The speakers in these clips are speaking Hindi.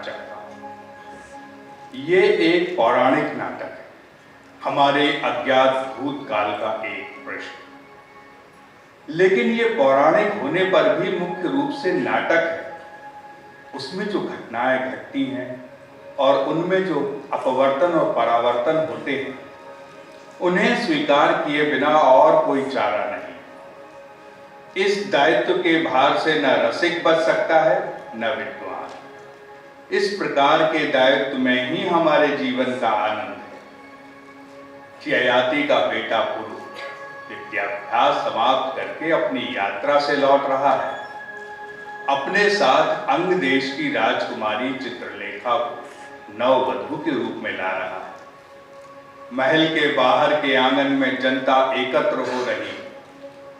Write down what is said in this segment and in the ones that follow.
चाहता हूँ। ये एक पौराणिक नाटक है, हमारे अज्ञात भूतकाल का एक प्रश्न। लेकिन ये पौराणिक होने पर भी मुख्य रूप से नाटक है। उसमें जो घटनाएं घटती हैं और उनमें जो अपवर्तन और परावर्तन होते हैं, उन्हें स्वीकार किए बिना और कोई चारा नहीं। इस दायित्व के भार से न रसिक बच सकता है न विद्वान। इस प्रकार के दायित्व में ही हमारे जीवन का आनंद है। ययाति का बेटा पुरु विद्याभ्यास समाप्त करके अपनी यात्रा से लौट रहा है। अपने साथ अंग देश की राजकुमारी चित्रलेखा को नववधू के रूप में ला रहा है। महल के बाहर के आंगन में जनता एकत्र हो रही,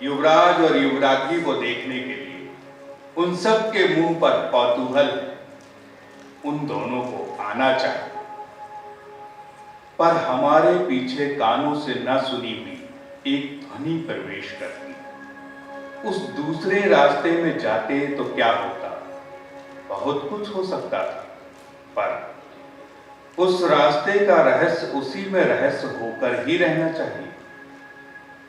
युवराज और युवराजी को देखने के लिए। उन सब के मुंह पर कौतूहल है। उन दोनों को आना चाहिए, पर हमारे पीछे कानों से न सुनी हुई एक ध्वनि प्रवेश करती है। उस दूसरे रास्ते में जाते तो क्या होता? बहुत कुछ हो सकता था, पर उस रास्ते का रहस्य उसी में रहस्य होकर ही रहना चाहिए।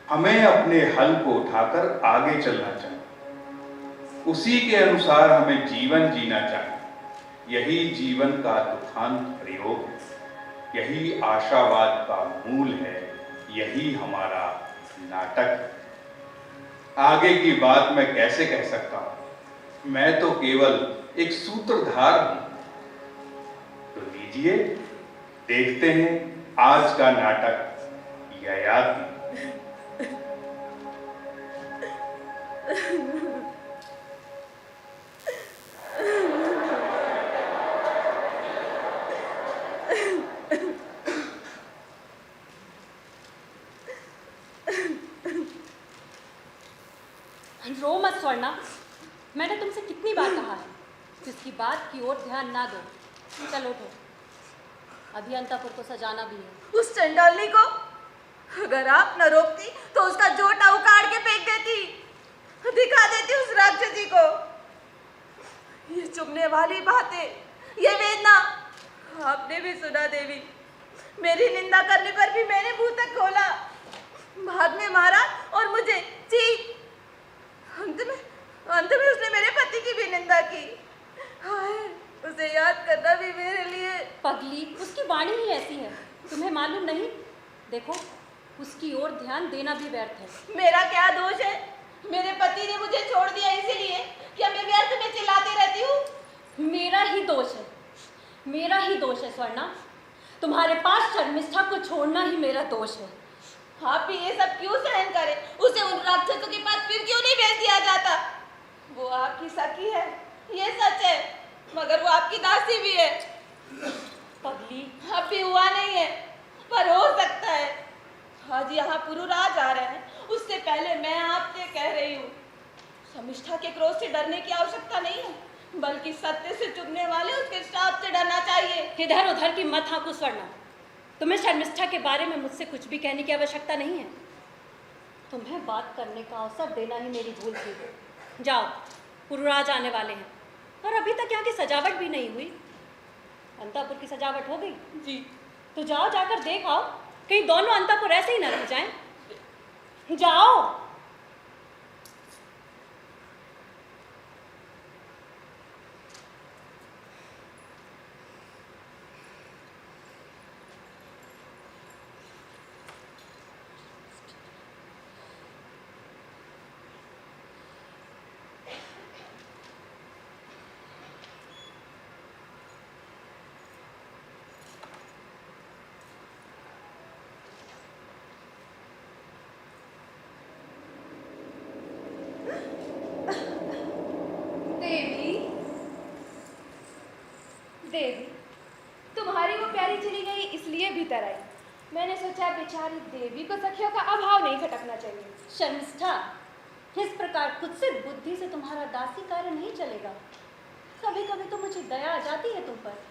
हमें अपने हल को उठाकर आगे चलना चाहिए। उसी के अनुसार हमें जीवन जीना चाहिए। यही जीवन का दुखांत प्रयोग है, यही आशावाद का मूल है, यही हमारा नाटक है। आगे की बात मैं कैसे कह सकता हूं? मैं तो केवल एक सूत्रधार हूं। तो लीजिए, देखते हैं आज का नाटक ययाति। रो मत स्वर्णा, मैंने तुमसे कितनी बार कहा है किसकी बात की ओर ध्यान ना दो। चलो उठो, अभी अंतपुर को सजाना भी है। उस चंडाली को अगर आप न रोकती तो उसका जोटा उखाड़ के फेंक देती, दिखा देती उस राक्षसी को। ये चुभने वाली बातें, ये वेदना आपने भी सुना देवी। मेरी निंदा करने पर भी मैंने मुंह तक खोला, बाद में मारा और मुझे चीख। अंत में उसने मेरे पति की भी निंदा की। हाय, उसे याद करना भी मेरे लिए। पगली, उसकी वाणी ही ऐसी है, तुम्हें मालूम नहीं? देखो, उसकी ओर ध्यान देना भी व्यर्थ है। मेरा क्या दोष है? मेरे पति ने मुझे छोड़ दिया इसीलिए क्या मैं व्यर्थ में चिल्लाती रहती हूँ? मेरा ही दोष है, मेरा ही दोष है स्वर्णा। तुम्हारे पास शर्मिष्ठा को छोड़ना ही मेरा दोष है। आप भी ये सब क्यों सहन करें? उसे उन राक्षसों के पास फिर क्यों नहीं भेज दिया जाता? वो आपकी सखी है, ये सच है, मगर वो आपकी दासी भी है। पगली, अब भी हुआ नहीं है, पर हो सकता है। आज यहाँ पुरुराज आ रहे हैं, उससे पहले मैं आपसे कह रही हूँ, शर्मिष्ठा के क्रोध से डरने की आवश्यकता नहीं है, बल्कि सत्य से चुभने वाले उसके श्राप से डरना चाहिए। इधर उधर की मत हाँको स्वर्णा। तुम्हें शर्मिष्ठा के बारे में मुझसे कुछ भी कहने की आवश्यकता नहीं है। तुम्हें बात करने का अवसर देना ही मेरी भूल थी। जाओ, पुरुराज आने वाले हैं और अभी तक यहाँ की सजावट भी नहीं हुई। अंतपुर की सजावट हो गई? जी। तो जाओ, जाकर देख आओ, कहीं दोनों अंतपुर ऐसे ही न रह जाएं। जाओ। देवी, तुम्हारी वो प्यारी चली गई इसलिए भीतर आई। मैंने सोचा बेचारी देवी को सखियों का अभाव नहीं खटकना चाहिए। शर्मिष्ठा, इस प्रकार कुत्सित बुद्धि से तुम्हारा दासी कार्य नहीं चलेगा। कभी कभी तो मुझे दया आ जाती है तुम पर,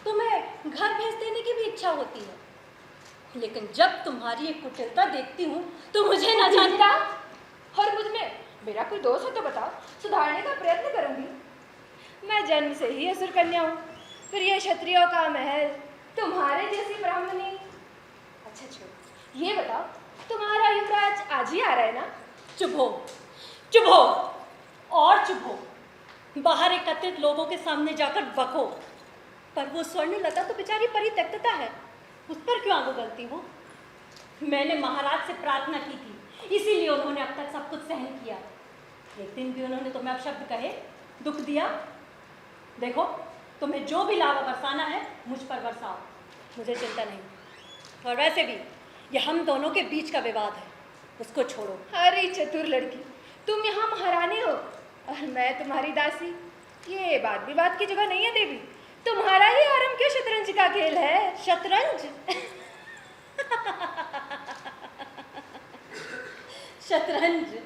तुम्हें घर भेज देने की भी इच्छा होती है, लेकिन जब तुम्हारी एक कुटिलता देखती हूँ तो मुझे न जानता। और मुझ में मेरा कोई दोष हो तो बताओ, सुधारने का प्रयत्न करूंगी। मैं जन्म से ही असुर कन्या हूँ, फिर ये क्षत्रियों का महल तुम्हारे जैसी ब्राह्मणी। अच्छा छोड़, ये बताओ तुम्हारा युवराज आज ही आ रहा है ना? चुप हो, चुप हो और चुप हो। बाहर एकत्रित लोगों के सामने जाकर बको। पर वो स्वर्ण लता तो बेचारी परित्यक्तता है, उस पर क्यों आंखों गलती हो? मैंने महाराज से प्रार्थना की थी, इसीलिए उन्होंने अब तक सब कुछ सहन किया। एक दिन भी उन्होंने तुम्हें अपशब्द कहे, दुख दिया? देखो, तुम्हें जो भी लावा बरसाना है मुझ पर बरसाओ, मुझे चिंता नहीं। और वैसे भी ये हम दोनों के बीच का विवाद है, उसको छोड़ो। अरे चतुर लड़की, तुम यहाँ महारानी हो और मैं तुम्हारी दासी। ये बात विवाद की जगह नहीं है देवी। तुम्हारा ही आरंभ क्यों शतरंज का खेल है? शतरंज? शतरंज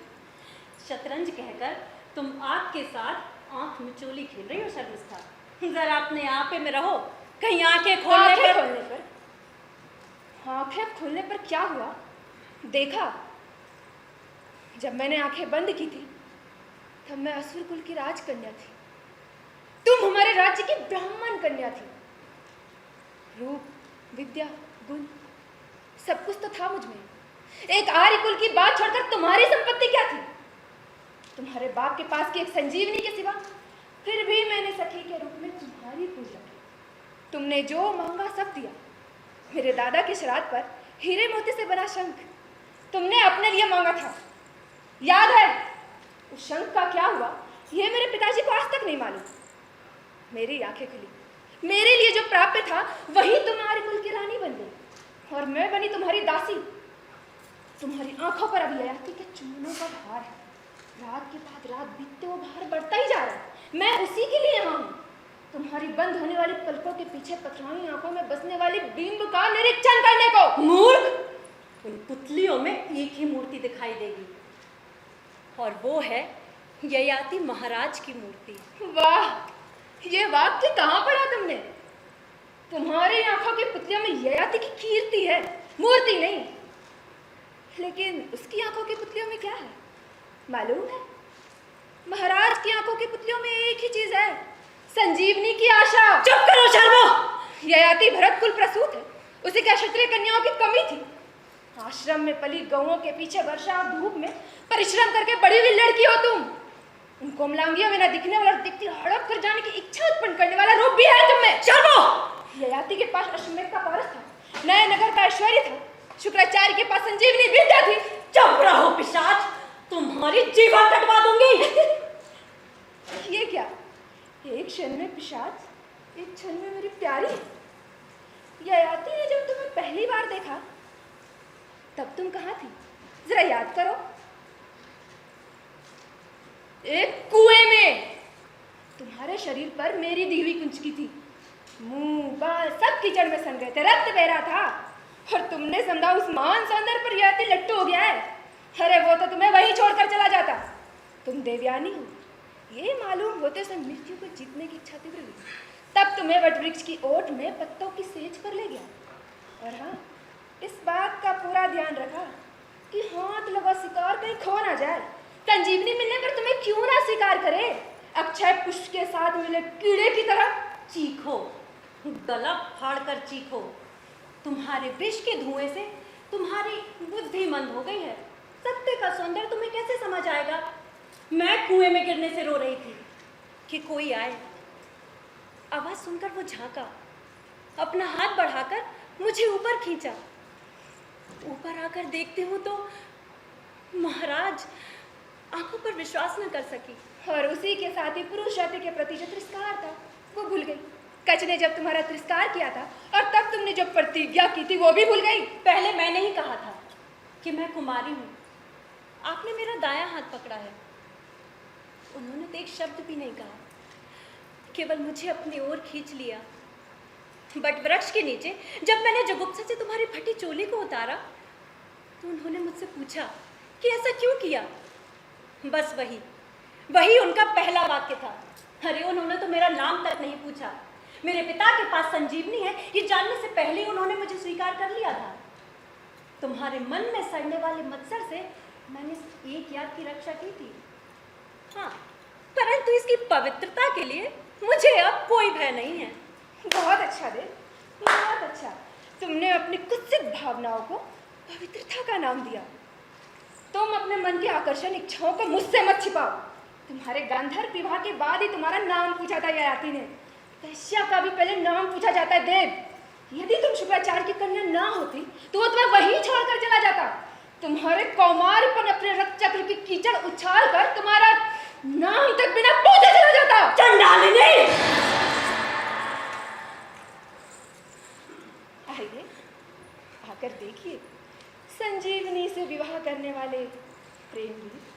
शतरंज कहकर तुम आग के साथ आंख मिचोली खेल रही हो शर्मिष्ठा। जरा अपने आपे में रहो, कहीं आंखें खोलने पर क्या हुआ देखा? जब मैंने आंखें बंद की थी तब मैं असुर कुल की राजकन्या थी, तुम हमारे राज्य की ब्राह्मण कन्या थी। रूप, विद्या, गुण सब कुछ तो था मुझ में। एक आर्य कुल की बात छोड़कर तुम्हारी संपत्ति क्या थी? तुम्हारे बाप के पास की एक संजीवनी के सिवा। फिर भी मैंने सखी के रूप में तुम्हारी पूजा की। तुमने जो मांगा सब दिया। मेरे दादा के श्राद्ध पर हीरे मोती से बना शंख तुमने अपने लिए मांगा था, याद है? उस शंख का क्या हुआ ये मेरे पिताजी को आज तक नहीं मालूम। मेरी आंखें खुली, मेरे लिए जो प्राप्य था वही तुम्हारे कुल की रानी बन गई और मैं बनी तुम्हारी दासी। तुम्हारी आंखों पर अभी ययाति के चुम्बनों का भार है। रात के बाद रात बीतते वो भार बढ़ता ही जा रहा है। मैं उसी के लिए यहाँ हूँ, तुम्हारी बंद होने वाली पलकों के पीछे पथराई आंखों में बसने वाली बिंब का निरीक्षण करने को। मूर्ख! उन पुतलियों में एक ही मूर्ति दिखाई देगी और वो है ययाति महाराज की मूर्ति। वाह, ये वाक्य कहाँ पढ़ा तुमने? तुम्हारी आंखों की पुतलियों में ययाति की कीर्ति है, मूर्ति नहीं। लेकिन उसकी आंखों की पुतलियों में क्या है मालूम है? महाराज की आंखों की पुतलियों में एक ही चीज है, संजीवनी की आशा। चुप करो शर्मो! ययाति भरत कुल प्रसूत है, उसे क्या क्षत्रिय कन्याओं की कमी थी? आश्रम में पली गौओं के पीछे वर्षा और धूप में परिश्रम करके बड़ी हुई लड़की हो तुम। उन कोमलांगियों में न दिखने वाला और दिखती हड़प कर जाने की इच्छा उत्पन्न करने वाला रूप भी है तुम में। शर्मो! ययाति के पास अश्वमेध का पारस था, नए नगर का ऐश्वर्य था, शुक्राचार्य के पास संजीवनी विद्या थी। चुप रहो पिशाच, तुम्हारी जीवा कटवा दूंगी। ये क्या? एक क्षण में पिशाच, एक क्षण में मेरी प्यारी। ययाति ने जब तुम्हें पहली बार देखा तब तुम कहाँ थी? जरा याद करो। एक कुएं में। तुम्हारे शरीर पर मेरी दी हुई कुंचकी थी, मुंह बाल सब कीचड़ में सन गए थे, रक्त बह रहा था और तुमने समझा उस महान सौंदर्य पर ययाति लट्टू हो गया है। अरे वो तो तुम्हें वहीं छोड़कर चला जाता। तुम देवयानी हो ये मालूम होते से मृत्यु को जीतने की इच्छा तीव्र हुई, तब तुम्हें वटवृक्ष की ओट में पत्तों की सेज पर ले गया। और हाँ, इस बात का पूरा ध्यान रखा कि हाथ लगा शिकार कहीं खो ना जाए। संजीवनी मिलने पर तुम्हें क्यों ना शिकार करे, अक्षय पुष्प के साथ मिले कीड़े की तरह चीखो, गला फाड़ कर चीखो। तुम्हारे विष के धुएं से तुम्हारी बुद्धि मंद हो गई है। सत्य का सौंदर्य तुम्हें कैसे समझ आएगा? मैं कुएं में गिरने से रो रही थी कि कोई आए। आवाज सुनकर वो झांका, अपना हाथ बढ़ाकर मुझे ऊपर खींचा। ऊपर आकर देखती हूँ तो महाराज। आंखों पर विश्वास न कर सकी। और उसी के साथ ही पुरुष जाति के प्रति जो तिरस्कार था वो भूल गई। कच ने जब तुम्हारा तिरस्कार किया था और तब तुमने जो प्रतिज्ञा की थी वो भी भूल गई। पहले मैंने ही कहा था कि मैं कुमारी हूँ, आपने मेरा दायां हाथ पकड़ा है। उन्होंने तो एक शब्द भी नहीं कहा, केवल मुझे अपनी ओर खींच लिया। बट वृक्ष के नीचे जब मैंने जुगुप्सा से तुम्हारी फटी चोली को उतारा तो उन्होंने मुझसे पूछा कि ऐसा क्यों किया। बस वही उनका पहला वाक्य था। अरे उन्होंने तो मेरा नाम तक नहीं पूछा। मेरे पिता के पास संजीवनी है ये जानने से पहले ही उन्होंने मुझे स्वीकार कर लिया था। तुम्हारे मन में सड़ने वाले मत्सर से मैंने एक याद की रक्षा की थी। हाँ, परंतु इसकी पवित्रता के लिए मुझे अब कोई भय नहीं है। अच्छा देव, बहुत अच्छा। तुमने अपनी कुत्सित भावनाओं को पवित्रता का नाम दिया। तुम अपने मन की आकर्षण इच्छाओं को मुझसे मत छिपाओ। तुम्हारे गांधर्व विवाह के बाद ही तुम्हारा नाम पूछा था ययाति ने। वैश्या का भी पहले नाम पूछा जाता है देव। यदि तुम शुक्राचार्य की कन्या ना होती तो वो तुम्हें वहीं छोड़कर चला जाता। तुम्हारे कौमारपन अपने रक्त चक्र की कीचड़ उछाल कर तुम्हारा नाम तक बिना पूछे चला जाता। चंडालिनी! आइए, आकर देखिए संजीवनी से विवाह करने वाले प्रेम गीत।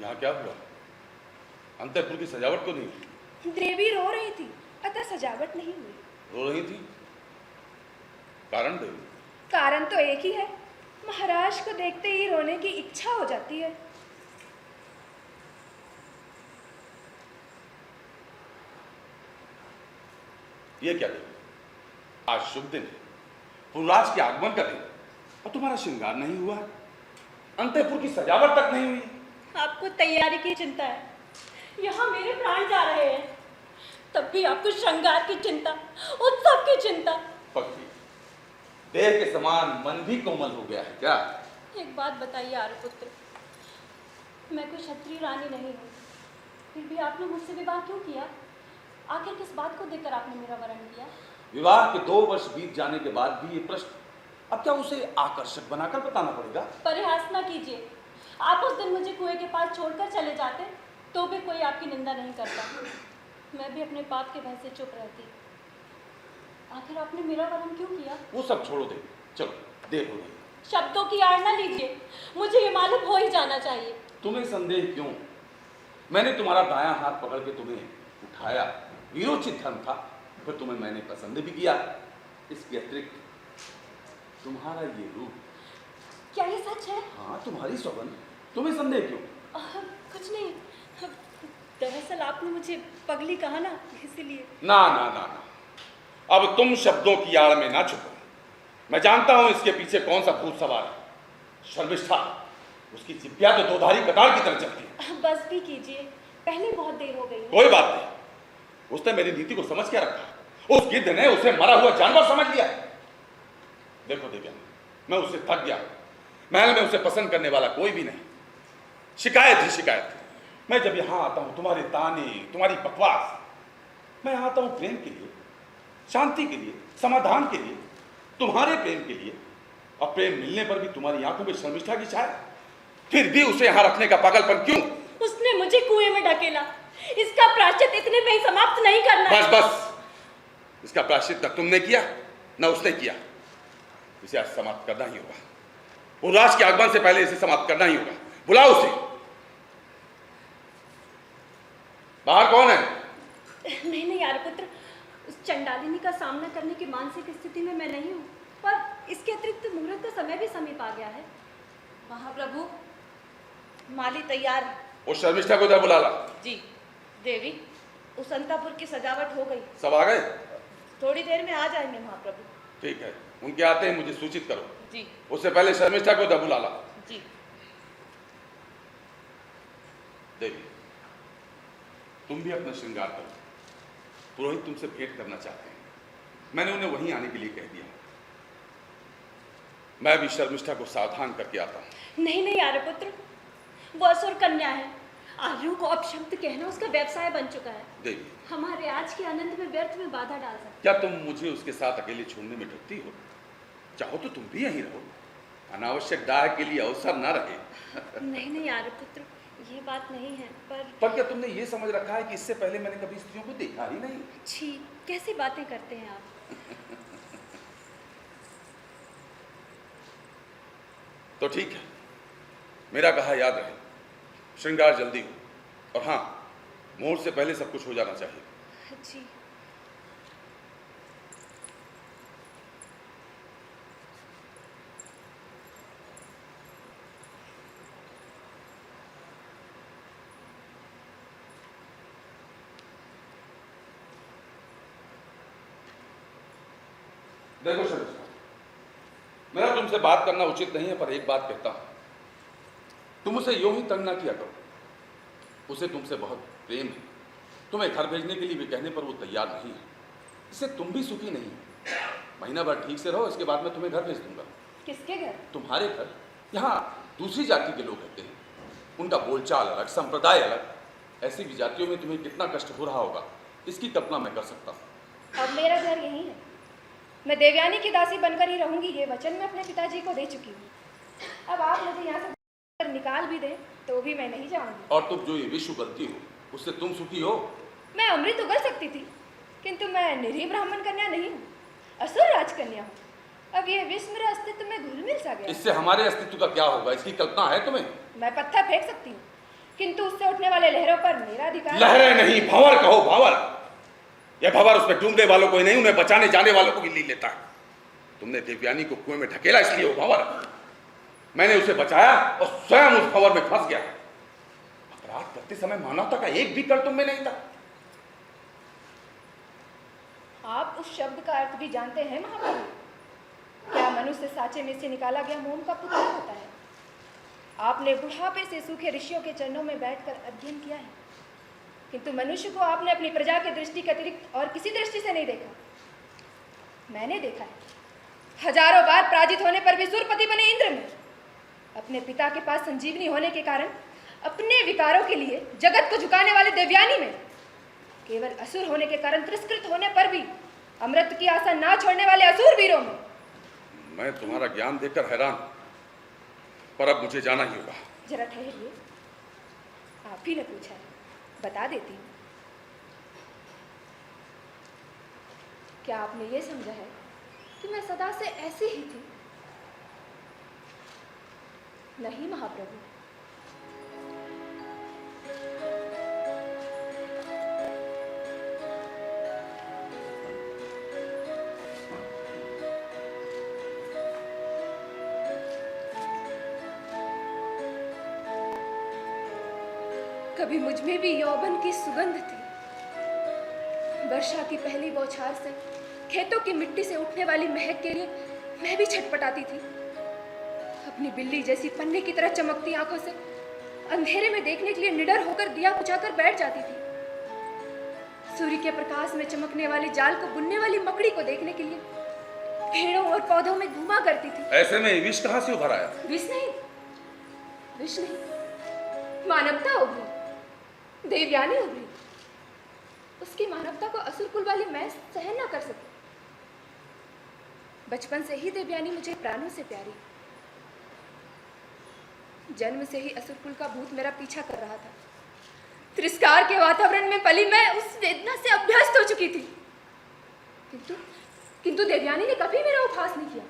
यहाँ क्या हुआ? अंतःपुर की सजावट तो नहीं? देवी रो रही थी, अतः सजावट नहीं हुई। रो रही थी? कारण देवी? कारण तो एक ही है, महाराज को देखते ही रोने की इच्छा हो जाती है। ये क्या देवी? आज शुभ दिन है, पुरराज के आगमन का दिन, और तुम्हारा श्रृंगार नहीं हुआ, अंतःपुर की सजावट तक नहीं हुई। आपको तैयारी की चिंता है, यहाँ मेरे प्राण जा रहे हैं, तब भी आपको श्रृंगार की चिंता, उत्सव की चिंता। पक्षी, देह के समान मन भी कोमल हो गया है क्या? एक बात बताइए आर्यपुत्र, मैं कोई क्षत्रिय रानी नहीं हूँ, फिर भी आपने मुझसे विवाह क्यों किया? आखिर किस बात को देखकर आपने मेरा वरण किया? विवाह के 2 वर्ष बीत जाने के बाद भी ये प्रश्न, अब क्या उसे आकर्षक बनाकर बताना पड़ेगा? परिहास ना कीजिए, आप उस दिन मुझे कुएं के पास छोड़कर चले जाते तो भी कोई आपकी निंदा नहीं करता। मैं भी अपने पाप के भय से चुप रहती। आखिर आपने मेरा वरण क्यों किया? वो सब छोड़ो दे, चलो देर हो गई। शब्दों की आड़ ना लीजिए, मुझे ये मालूम हो ही जाना चाहिए। तुम्हें संदेह क्यों? मैंने तुम्हारा दायां हाथ पकड़ के तुम्हें उठाया, वीरोचित धर्म था, फिर तुम्हें मैंने पसंद भी किया। इसके अतिरिक्त तुम्हारा ये रूप। क्या ये सच है? हाँ, तुम्हारी सौगंध, तुम्हें संदेह क्यों? कुछ नहीं, दरअसल आपने मुझे पगली कहा ना, इसीलिए। ना ना ना ना, अब तुम शब्दों की आड़ में ना छुपो। मैं जानता हूं इसके पीछे कौन सा भूत सवार है। शर्मिष्ठा, उसकी जिब्या तो दोधारी कतार की तरह चलती है। बस भी कीजिए, पहले बहुत देर हो गई है। कोई बात नहीं, उसने मेरी नीति को समझ क्या रखा। उस गिद्ध ने उसे मरा हुआ जानवर समझ लिया। देखो दिव्या, मैं उससे थक गया। महल में उसे पसंद करने वाला कोई भी नहीं। शिकायत ही शिकायत। मैं जब यहां आता हूं, तुम्हारे ताने, तुम्हारी बकवास, मैं आता हूं प्रेम के लिए, शांति के लिए, समाधान के लिए, तुम्हारे प्रेम के लिए। और प्रेम मिलने पर भी तुम्हारी आंखों में शर्मिष्ठा की छाया। फिर भी उसे यहां रखने का पागलपन क्यों? उसने मुझे कुएं में ढकेला, इसका प्रायश्चित इतने में ही समाप्त नहीं करना। बस बस, इसका प्रायश्चित न तुमने किया न उसने किया। इसे आज समाप्त करना ही होगा। पुरराज के आगमन से पहले इसे समाप्त करना ही होगा। बुलाओ उसे। बाहर कौन है? नहीं नहीं आर्यपुत्र, उस चंडालिनी का सामना करने की मानसिक स्थिति में मैं नहीं हूँ। पर इसके अतिरिक्त मुहूर्त का समय भी समीप आ गया है। महाप्रभु, माली तैयार है। उस शर्मिष्ठा को इधर बुला ला। जी देवी, उस अंतापुर की सजावट हो गई। सब आ गए? थोड़ी देर में आ जाएंगे महाप्रभु। ठीक है, उनके आते ही मुझे सूचित करो। जी उससे पहले शर्मिष्ठा को इधर बुला ला। जी। देवी, तुम भी अपना श्रृंगार करो। पुरोहित तुमसे भेंट करना चाहते हैं। मैंने उन्हें वहीं आने के लिए कह दिया। मैं भी शर्मिष्ठा को सावधान करके आता हूं। नहीं नहीं आर्यपुत्र, वो असुर कन्या है। आर्यों को अपशब्द कहना उसका व्यवसाय बन चुका है। देवी, हमारे आज के आनंद में व्यर्थ में बाधा डाल सकता। क्या तुम मुझे उसके साथ अकेले छोड़ने में डरती हो? चाहो तो तुम भी यहीं रहो। अनावश्यक दाह के लिए अवसर ना रहे। नहीं नहीं आर्यपुत्र, ये बात नहीं है। पर क्या तुमने ये समझ रखा है कि इससे पहले मैंने कभी स्त्रियों को देखा ही नहीं? छी, कैसी बातें करते हैं आप। तो ठीक है, मेरा कहा याद रहे। श्रृंगार जल्दी हो, और हाँ, मुहूर्त से पहले सब कुछ हो जाना चाहिए। जी। देखो शर्मिष्ठा, मेरा तुमसे बात करना उचित नहीं है, पर एक बात कहता हूं, तुम उसे यूं ही तंग ना किया करो। उसे तुमसे बहुत प्रेम है। तुम्हें घर भेजने के लिए भी कहने पर वो तैयार नहीं है। इससे तुम भी सुखी नहीं हो। महीना भर ठीक से रहो, इसके बाद मैं तुम्हें घर भेज दूंगा। किसके घर? तुम्हारे घर। यहाँ दूसरी जाति के लोग रहते हैं, उनका बोलचाल अलग, संप्रदाय अलग। ऐसी भी जातियों में तुम्हें कितना कष्ट हो रहा होगा, इसकी कल्पना मैं कर सकता हूँ। अब मेरा घर यही है। मैं देवयानी की दासी बनकर ही रहूंगी, ये वचन मैं अपने पिताजी को दे चुकी हूँ। अब आप मुझे यहाँ से निकाल भी दें तो भी मैं नहीं जाऊंगी। और तुम जो ये विश्व गलती हो, उससे तुम सुखी हो? मैं अमृत उगल सकती थी, किंतु मैं निरीह ब्राह्मण कन्या नहीं हूँ, असुर राजकन्या हूँ। अब ये विश्व मेरे अस्तित्व में घुल मिल सा गया। इससे हमारे अस्तित्व का क्या होगा, इसकी कल्पना है तुम्हें? मैं पत्थर फेंक सकती हूँ, किंतु उससे उठने वाले लहरों पर मेरा अधिकार। लहरें नहीं, भंवर कहो, भंवर। यह भंवर उसमें डूबने वालों को ही नहीं, उन्हें बचाने जाने वालों को भी ली लेता है। तुमने देवयानी को कुएं में ढकेला, इसलिए वो भंवर। मैंने उसे बचाया और स्वयं उस भंवर में फंस गया। अपराध करते समय मानवता का एक भी कण तुम में नहीं था। आप उस शब्द का अर्थ भी जानते हैं महाप्रभु? क्या मनुष्य साँचे में से निकाला गया मोम का पुतला होता है? आपने बुढ़ापे से सूखे ऋषियों के चरणों में बैठकर अध्ययन किया है, किंतु मनुष्य को आपने अपनी प्रजा की दृष्टि के अतिरिक्त और किसी दृष्टि से नहीं देखा। मैंने देखा है, हजारों बार पराजित होने पर भी सुरपति बने इंद्र में, अपने पिता के पास संजीवनी होने के कारण अपने विकारों के लिए जगत को झुकाने वाले देवयानी में, केवल असुर होने के कारण तिरस्कृत होने पर भी अमृत की आशा ना छोड़ने वाले असुर वीरों में। मैं तुम्हारा ज्ञान देखकर हैरान, पर अब मुझे जाना ही होगा। जरा ठहरिए, आप ही ने पूछा है, बता देती हूँ। क्या आपने ये समझा है कि मैं सदा से ऐसी ही थी? नहीं महाप्रभु, कभी मुझ में भी यौवन की सुगंध थी। वर्षा की पहली बौछार से खेतों की मिट्टी से उठने वाली महक के लिए मैं भी छटपटाती थी। अपनी बिल्ली जैसी पन्ने की तरह चमकती आंखों से अंधेरे में देखने के लिए निडर होकर दिया बुझाकर बैठ जाती थी। सूर्य के प्रकाश में चमकने वाली जाल को बुनने वाली मकड़ी को देखने के लिए पेड़ों और पौधों में घूमा करती थी। ऐसे में विष कहाँ से उभर आया? विष नहीं, मानवता उभरी, देवयानी उभरी। उसकी मानवता को असुर कुल वाली मैं सहन न कर सकी। बचपन से ही देवयानी मुझे प्राणों से प्यारी। जन्म से ही असुर कुल का भूत मेरा पीछा कर रहा था। तिरस्कार के वातावरण में पली मैं उस वेदना से अभ्यस्त हो चुकी थी। किंतु देवयानी ने कभी मेरा उपहास नहीं किया,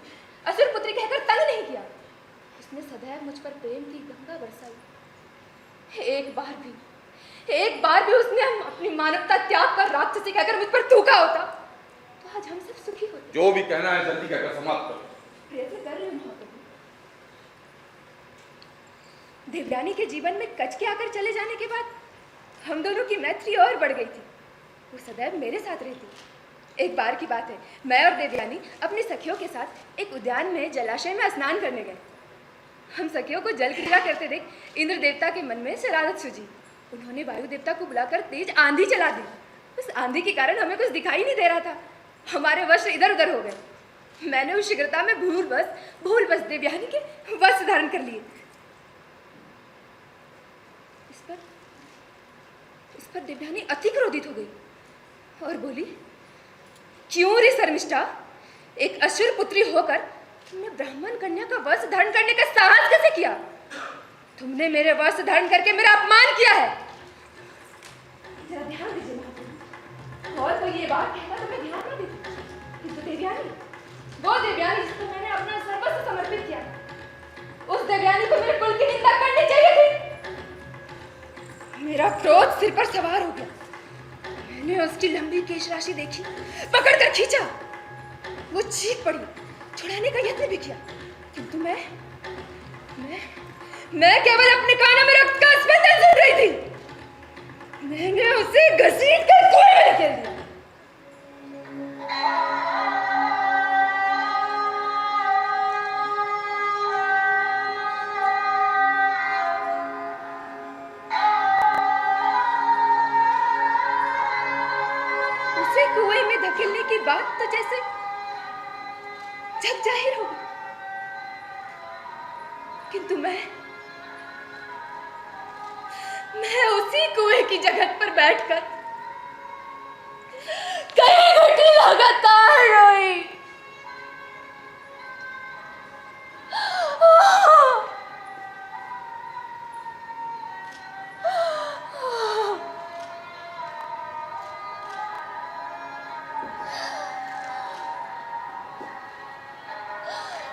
असुर पुत्री कहकर तंग नहीं किया। उसने सदैव मुझ पर प्रेम की गंगा बरसाई। एक बार भी उसने अपनी मानवता त्याग कर राक्षसी कहकर मुझ पर थूका होता तो आज हम सब सुखी होते। जो भी कहना है जल्दी कहकर समाप्त करो। प्रयत्न कर रही हूँ। देवयानी के जीवन में कच के आकर चले जाने के बाद हम दोनों की मैत्री और बढ़ गई थी। वो सदैव मेरे साथ रहती। एक बार की बात है, मैं और देवयानी अपनी सखियों के साथ एक उद्यान में जलाशय में स्नान करने गए। हम सखियों को जल क्रीड़ा करते देख इंद्र देवता के मन में शरारत सूझी। उन्होंने वायु देवता को बुलाकर तेज आंधी चला दी। उस आंधी के कारण हमें कुछ दिखाई नहीं दे रहा था। हमारे वस्त्र इधर उधर हो गए। मैंने उस शीघ्रता में भूल बस देवयानी के वस्त्र धारण कर लिए। इस पर देवयानी अति क्रोधित हो गई और बोली, क्यों रे शर्मिष्ठा, एक असुर पुत्री होकर तुमने ब्राह्मण कन्या का वस्त्र धारण करने का साहस कैसे किया? तुमने मेरे वस्त्र धारण करके मेरा अपमान किया है। जरा ध्यान दीजिए। और कोई ये बात कहता तो मैं ध्यान न देती, किंतु देवयानी, वो देवयानी जिसको मैंने अपना सर्वस्व समर्पित किया, उस देवयानी को मेरे कुल की निंदा करनी चाहिए थी। मेरा क्रोध सिर पर सवार हो गया। मैंने उसकी लंबी केश राशि देखी, पकड़कर खींचा। वो चीख पड़ी, छुड़ाने का यत्न भी किया, किंतु मैं केवल अपने कानों में रक्त का स्पंदन सुन रही थी। मैंने उसे घसीट कर कुएं में धकेल दिया। बात तो जैसे जग जाहिर होगी, किंतु मैं उसी कुएं की जगह पर बैठकर कई घंटे लगातार रोई।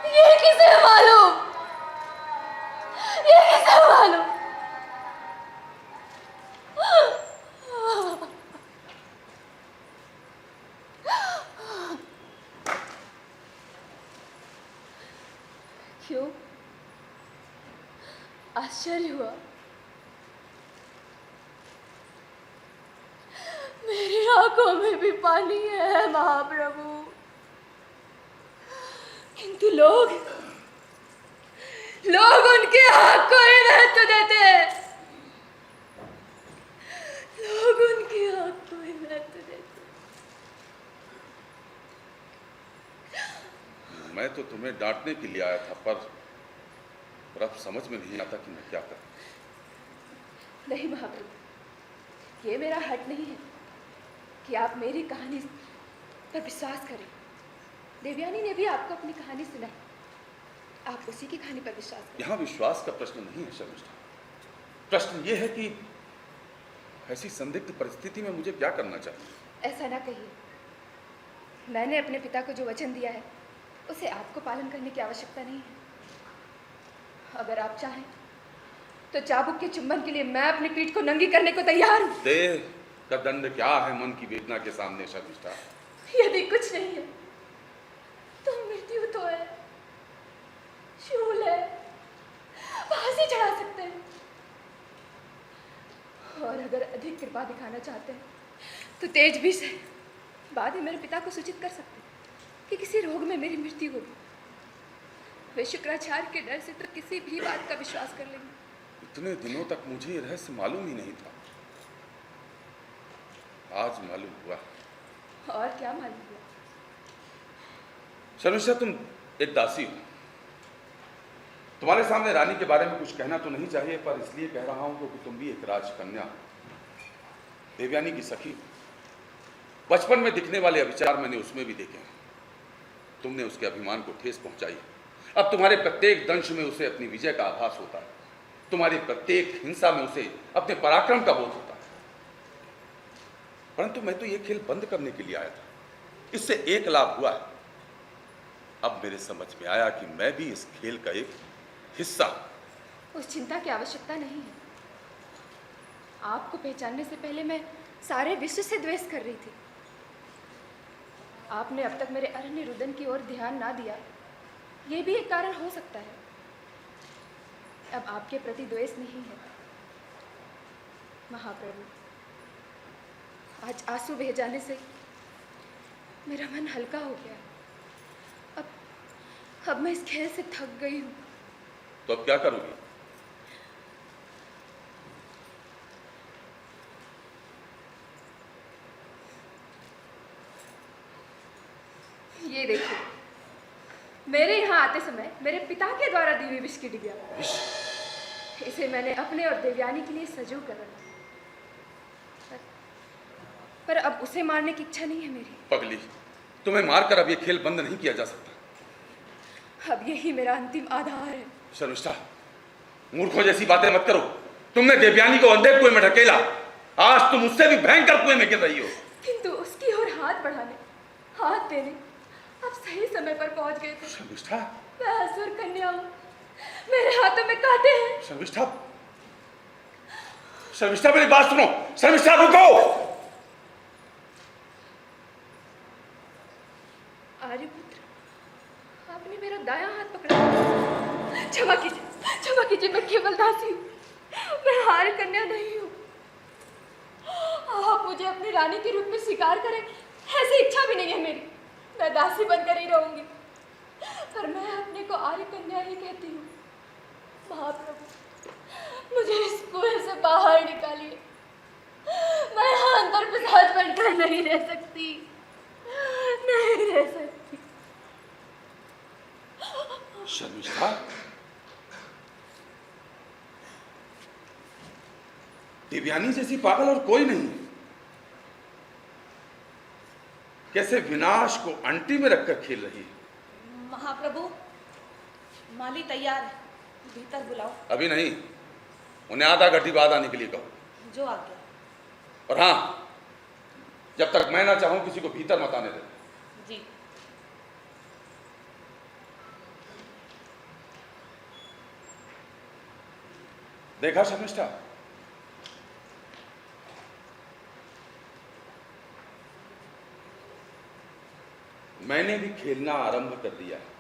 ये किसे मालूम, ये किसे मालूम। क्यों? आश्चर्य हुआ? मेरी आंखों में भी पानी है महाप्रभु, किंतु लोग उनके आंख को ही महत्व देते हैं। लोग उनकी आंख को ही महत्व देते हैं। मैं तो तुम्हें डांटने के लिए आया था, पर अब समझ में नहीं आता कि मैं क्या करूं। नहीं महाप्रभु, ये मेरा हट नहीं है कि आप मेरी कहानी पर विश्वास करें। देवयानी ने भी आपको अपनी कहानी सुनाई, आप उसी की कहानी पर विश्वास करें। यहां विश्वास का प्रश्न नहीं है शर्मिष्ठा, प्रश्न ये है कि ऐसी संदिग्ध परिस्थिति में मुझे क्या करना चाहिए। ऐसा ना कहिए, मैंने अपने पिता को जो वचन दिया है उसे आपको पालन करने की आवश्यकता नहीं है। अगर आप चाहें तो चाबुक के चुंबन के लिए मैं अपनी पीठ को नंगी करने को तैयार हूं। देह का दंड क्या है मन की वेदना के सामने शर्मिष्ठा। यदि कुछ नहीं है तो मृत्यु तो है, शूल है, फांसी चढ़ा सकते हैं। और अगर अधिक कृपा दिखाना चाहते हैं तो तेज भी से बाद में मेरे पिता को सूचित कर सकते हैं कि किसी रोग में मेरी मृत्यु होगी। वे शुक्राचार्य के डर से तो किसी भी बात का विश्वास कर लेंगे। इतने दिनों तक मुझे ये रहस्य मालूम ही नहीं था, आज मालूम हुआ। और क्या मालूम हुआ? शर्मिष्ठा, तुम एक दासी हो, तुम्हारे सामने रानी के बारे में कुछ कहना तो नहीं चाहिए, पर इसलिए कह रहा हूं क्योंकि तुम भी एक राजकन्या, देवयानी की सखी हो। बचपन में दिखने वाले अविचार मैंने उसमें भी देखे हैं। तुमने उसके अभिमान को ठेस पहुंचाई। अब तुम्हारे प्रत्येक दंश में उसे अपनी विजय का आभास होता है, तुम्हारी प्रत्येक हिंसा में उसे अपने पराक्रम का बोध होता है। परंतु मैं तो यह खेल बंद करने के लिए आया था, इससे एक लाभ हुआ है। अब मेरे समझ में आया कि मैं भी इस खेल का एक हिस्सा। उस चिंता की आवश्यकता नहीं है। आपको पहचानने से पहले मैं सारे विश्व से द्वेष कर रही थी। आपने अब तक मेरे अरण्य रुदन की ओर ध्यान ना दिया, ये भी एक कारण हो सकता है। अब आपके प्रति द्वेष नहीं है महाप्रभु। आज आंसू बह जाने से मेरा मन हल्का हो गया। अब मैं इस खेल से थक गई हूं। तो अब क्या करोगी? ये देखिए, मेरे यहाँ आते समय मेरे पिता के द्वारा दी हुई विष की डिबिया। इसे मैंने अपने और देवयानी के लिए सजो कर रखा, पर अब उसे मारने की इच्छा नहीं है मेरी। पगली, तुम्हें मारकर अब ये खेल बंद नहीं किया जा सकता। अब यही मेरा अंतिम आधार है। शर्मिष्ठा, मूर्खों जैसी बातें मत करो। तुमने देवयानी को अंधे कुएं में ढकेला, आज तुम उससे भी भयंकर कुएं में गिर रही हो। किंतु उसकी ओर हाथ बढ़ाने, हाथ देने आप सही समय पर पहुंच गए थे। शर्मिष्ठा, मैं असुर कन्या हूं, मेरे हाथों में कांटे हैं। शर्मिष्ठा, शर्मिष्ठा मेरी बात सुनो। शर्मिष्ठा रुको। आर्यपुत्र, आपने मेरा दायां हाथ पकड़ा। क्षमा कीजिए, मैं केवल दासी हूँ, मैं हार कन्या नहीं हूँ। आप मुझे अपनी रानी के रूप में स्वीकार करें, ऐसी इच्छा भी नहीं है मेरी। मैं दासी बनकर ही रहूंगी, पर मैं अपने को आर्य कन्या ही कहती हूँ। महाप्रभु, मुझे इस कुएं से बाहर निकालिए। मैं यहाँ अंतर पिशाच बनकर नहीं रह सकती। नहीं रह सकती। शर्मिष्ठा, देवयानी जैसी पागल और कोई नहीं। कैसे विनाश को अंटी में रखकर खेल रही है। महाप्रभु, माली तैयार है, भीतर बुलाओ। अभी नहीं, उन्हें आधा घंटे बाद आने के लिए कहो। जो आ गया। और हाँ, जब तक मैं ना चाहूं किसी को भीतर मत आने दे। जी। देखा शर्मिष्ठा, मैंने भी खेलना आरंभ कर दिया है।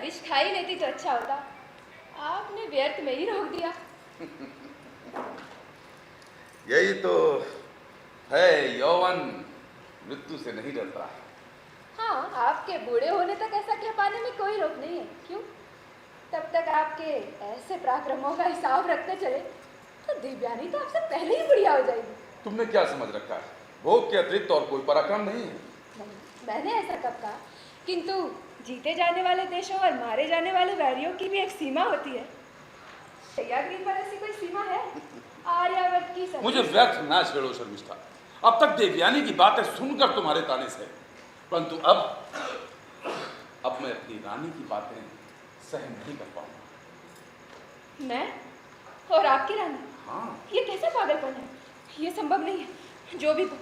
विष खा ही लेती तो अच्छा होता। आपने व्यर्थ में ही रोक दिया। यही तो है, यौवन मृत्यु से नहीं डरता। हाँ, आपके बूढ़े होने तक ऐसा कह पाने में कोई रोक नहीं है। क्यों? तब तक आपके ऐसे पराक्रमों का हिसाब रखते चले तो देवयानी तो आपसे पहले ही बुढ़िया हो जाएगी। तुमने क्या समझ रखा है? भोग के अतिरिक्त और कोई पराक्रम नहीं है। नहीं, मैंने ऐसा कब कहा? किंतु जीते जाने वाले देशों और मारे जाने वाले वैरियों की भी एक सीमा होती है। सत्याग्रह पर ऐसी कोई सीमा है? आर्यावर्त की मुझे व्यर्थ ना छेड़ो शर्मिष्ठा। अब तक देवयानी की बातें सुनकर तुम्हारे ताने से परंतु अब मैं अपनी रानी की बातें सहन नहीं कर पाऊंगा। मैं और आपकी रानी? हाँ। ये कैसे पागलपन है? ये संभव नहीं है। जो भी हो,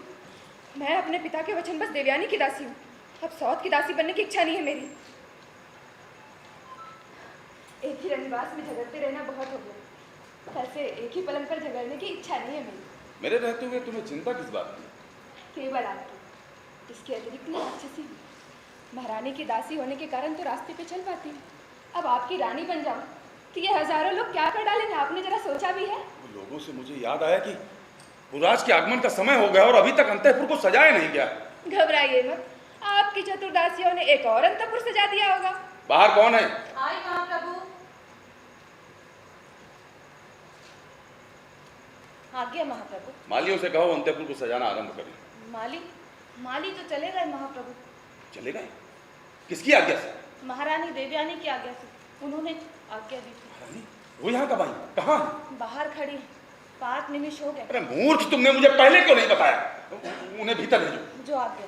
मैं अपने पिता के वचन बस देवयानी की दासी हूँ। अब सौत की दासी बनने की इच्छा नहीं है मेरी। एक ही रनिवास में झगड़ते रहना बहुत हो गया। ऐसे एक ही पलंग पर झगड़ने की इच्छा नहीं है मेरी। मेरे रहते हुए तुम्हें चिंता किस बात की? केवल आपकी। इसके अतिरिक्त मैं राक्षसी हूँ। महारानी की दासी होने के कारण तो रास्ते पे चल पाती हूँ। अब आपकी रानी बन जाऊँ तो ये हजारों लोग क्या कर डालेंगे? आपने जरा सोचा भी है? लोगों से मुझे याद आया कि पुराज के आगमन का समय हो गया और अभी तक अंतःपुर को सजाया नहीं गया। घबराइए मत, आपकी चतुर्दासियों ने एक और अंतःपुर सजा दिया होगा। बाहर कौन है? आई महाप्रभु। आज्ञा महाप्रभु। मालियों से कहो अंतःपुर को सजाना आरंभ करें। माली तो चले गए महाप्रभु। चले गए? किसकी आज्ञा से? महारानी देवयानी की आज्ञा से। उन्होंने आज्ञा दी थी। महारानी? वो यहाँ कब आई? कहाँ है? बाहर खड़ी है। 5 निमिष हो गए। अरे मूर्ख, तुमने मुझे पहले क्यों नहीं बताया? उन्हें भीतर भेजो। जो आज्ञा।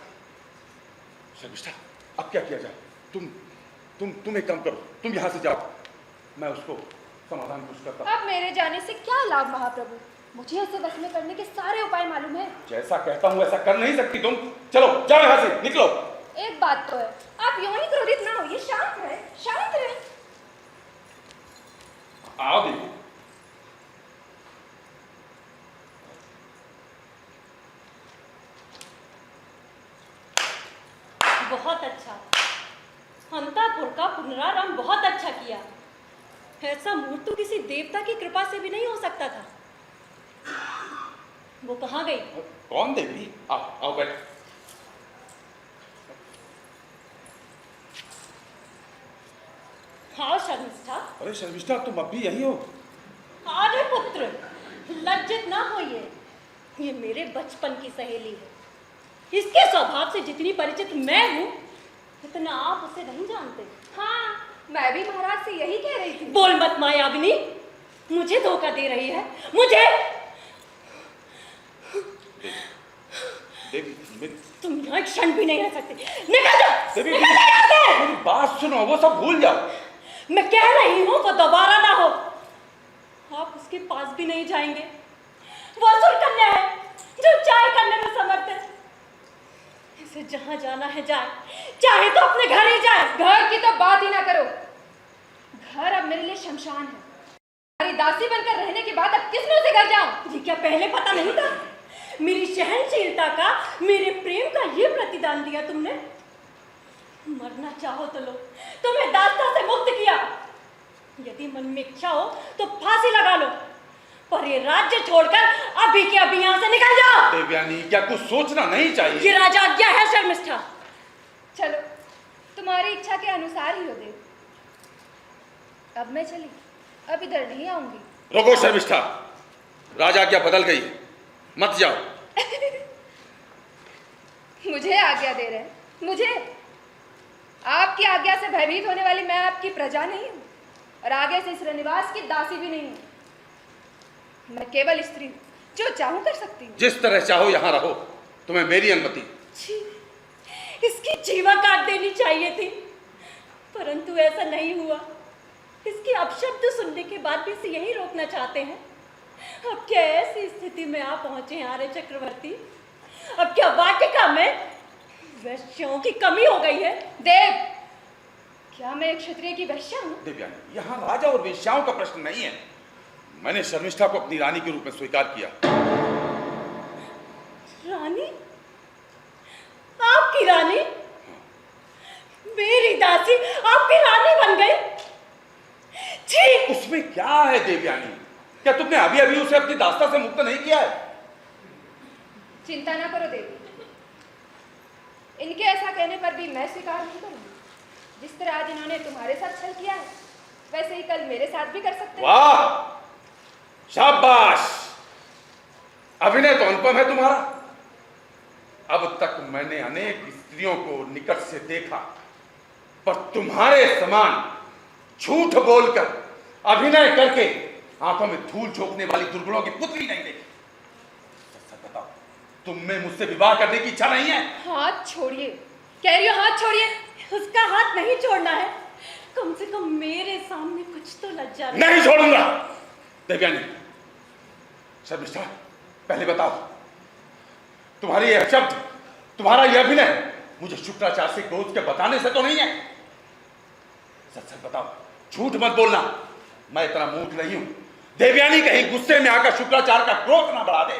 शर्मिष्ठा, अब क्या किया जाए? तुम एक काम करो, तुम यहाँ से जाओ, मैं उसको समाधान कुछ करता हूँ। अब मेरे जाने से क्या लाभ महाप्रभु? मुझे उसे बस में करने के सारे उपाय मालूम है। जैसा कहता हूँ ऐसा कर नहीं सकती तुम। चलो जाओ यहाँ से, निकलो। एक बात तो है, आप यूं ही क्रोधित ना होइए, शांत रहे, शांत रहे। आओ देवी। बहुत अच्छा। अंतःपुर का पुनरारंभ बहुत अच्छा किया। ऐसा मूर्त तो किसी देवता की कृपा से भी नहीं हो सकता था। वो कहाँ गई? कौन देवी? आओ आओ बैठ। हाँ शर्मिष्ठा। अरे शर्मिष्ठा, तुम अब भी यही हो? अरे पुत्र, लज्जित ना होइए। ये मेरे बचपन की सहेली है। इसके स्वभाव से जितनी परिचित मैं हूँ इतना आप उसे नहीं जानते। हाँ, मैं भी महाराज से यही कह रही थी। बोल मत मायाविनी, मुझे धोखा दे रही है। मुझे देवी, तुम यहाँ एक क्षण भी नहीं रह सकते। निकल जाओ। देवी, निकल जाओ यहाँ से। मेरी बात सुनो, वो सब भूल जाओ। मैं कह रही हूँ वो दोबारा ना हो। आप उसके पास भी नहीं जाएंगे। वो असुर कन्या है जो चाहे करने में समर्थ है। इसे जहां जाना है जाए, चाहे तो अपने घर ही जाए। घर की तो बात ही ना करो। घर अब मेरे लिए शमशान है। तुम्हारी दासी बनकर रहने के बाद अब किस मुंह से घर जाऊं? ये क्या पहले पता नहीं था? मेरी सहनशीलता का, मेरे प्रेम का ये प्रतिदान दिया तुमने। मरना चाहो तो लो, तुम्हें दास्ता से मुक्त किया। यदि मन में इच्छा हो तो फांसी लगा लो, पर ये राज्य छोड़कर अभी के अभी यहाँ से निकल जाओ। देवयानी, क्या कुछ सोचना नहीं चाहिए? ये राजा आज्ञा है शर्मिष्ठा। चलो, तुम्हारी इच्छा के अनुसार ही हो देव। अब मैं चली, अब इधर नहीं आऊंगी। रुको शर्मिष्ठा, राजा क्या बदल गई है, मत जाओ। मुझे आज्ञा दे रहे हैं? मुझे? आपकी आज्ञा से भयभीत होने वाली मैं आपकी प्रजा नहीं हूँ और आगे से इस रनिवास की दासी भी नहीं हूँ। मैं केवल स्त्री हूँ, जो चाहूँ कर सकती हूँ। जिस तरह चाहो यहाँ रहो, तुम्हें मेरी अनुमति। छी, इसकी जीवा काट देनी चाहिए थी, परंतु ऐसा नहीं हुआ। इसके अपशब्द सुनने के बाद भी इसे यही रोकना चाहते हैं। अब क्या ऐसी स्थिति में आप पहुंचे हैं आर्य चक्रवर्ती? अब क्या वाटिका में वैश्यों की कमी हो गई है? देव, क्या मैं एक क्षत्रिय की वैश्या हूँ? देवयानी, यहाँ राजा और वेश्याओं का प्रश्न नहीं है। मैंने शर्मिष्ठा को अपनी रानी के रूप में स्वीकार किया। रानी? आपकी रानी? मेरी दासी आपकी रानी बन गई? छी! उसमें क्या है देवयानी? क्या तुमने अभी अभी उसे अपनी दास्ता से मुक्त नहीं किया है? चिंता ना करो देवी, इनके ऐसा कहने पर भी मैं स्वीकार नहीं करूंगी। जिस तरह आज इन्होंने तुम्हारे साथ छल किया है, वैसे ही कल मेरे साथ भी कर सकते हैं। वाह, शाबाश! अभिनय तो अनुपम है तुम्हारा। अब तक मैंने अनेक स्त्रियों को निकट से देखा, पर तुम्हारे समान झूठ बोलकर, अभिनय करके आंखों में धूल झोंकने वाली दुर्गुणों की पुतली नहीं देखी। सच बताओ, तुम में मुझसे विवाह करने की इच्छा नहीं है? हाथ छोड़िए, कह रही हो हाथ छोड़िए। उसका हाथ नहीं छोड़ना है, कम से कम मेरे सामने कुछ तो लज्जा रहे। नहीं छोड़ूंगा। देवयानी, शर्मिष्ठा, पहले बताओ, तुम्हारी यह शब्द, तुम्हारा यह अभिनय मुझे शुक्राचार्य से क्रोध के बताने से तो नहीं है? सच सच बताओ, झूठ मत बोलना। मैं इतना मूर्ख नहीं हूं। देवयानी कहीं गुस्से में आकर शुक्राचार्य का क्रोध ना बढ़ा दे,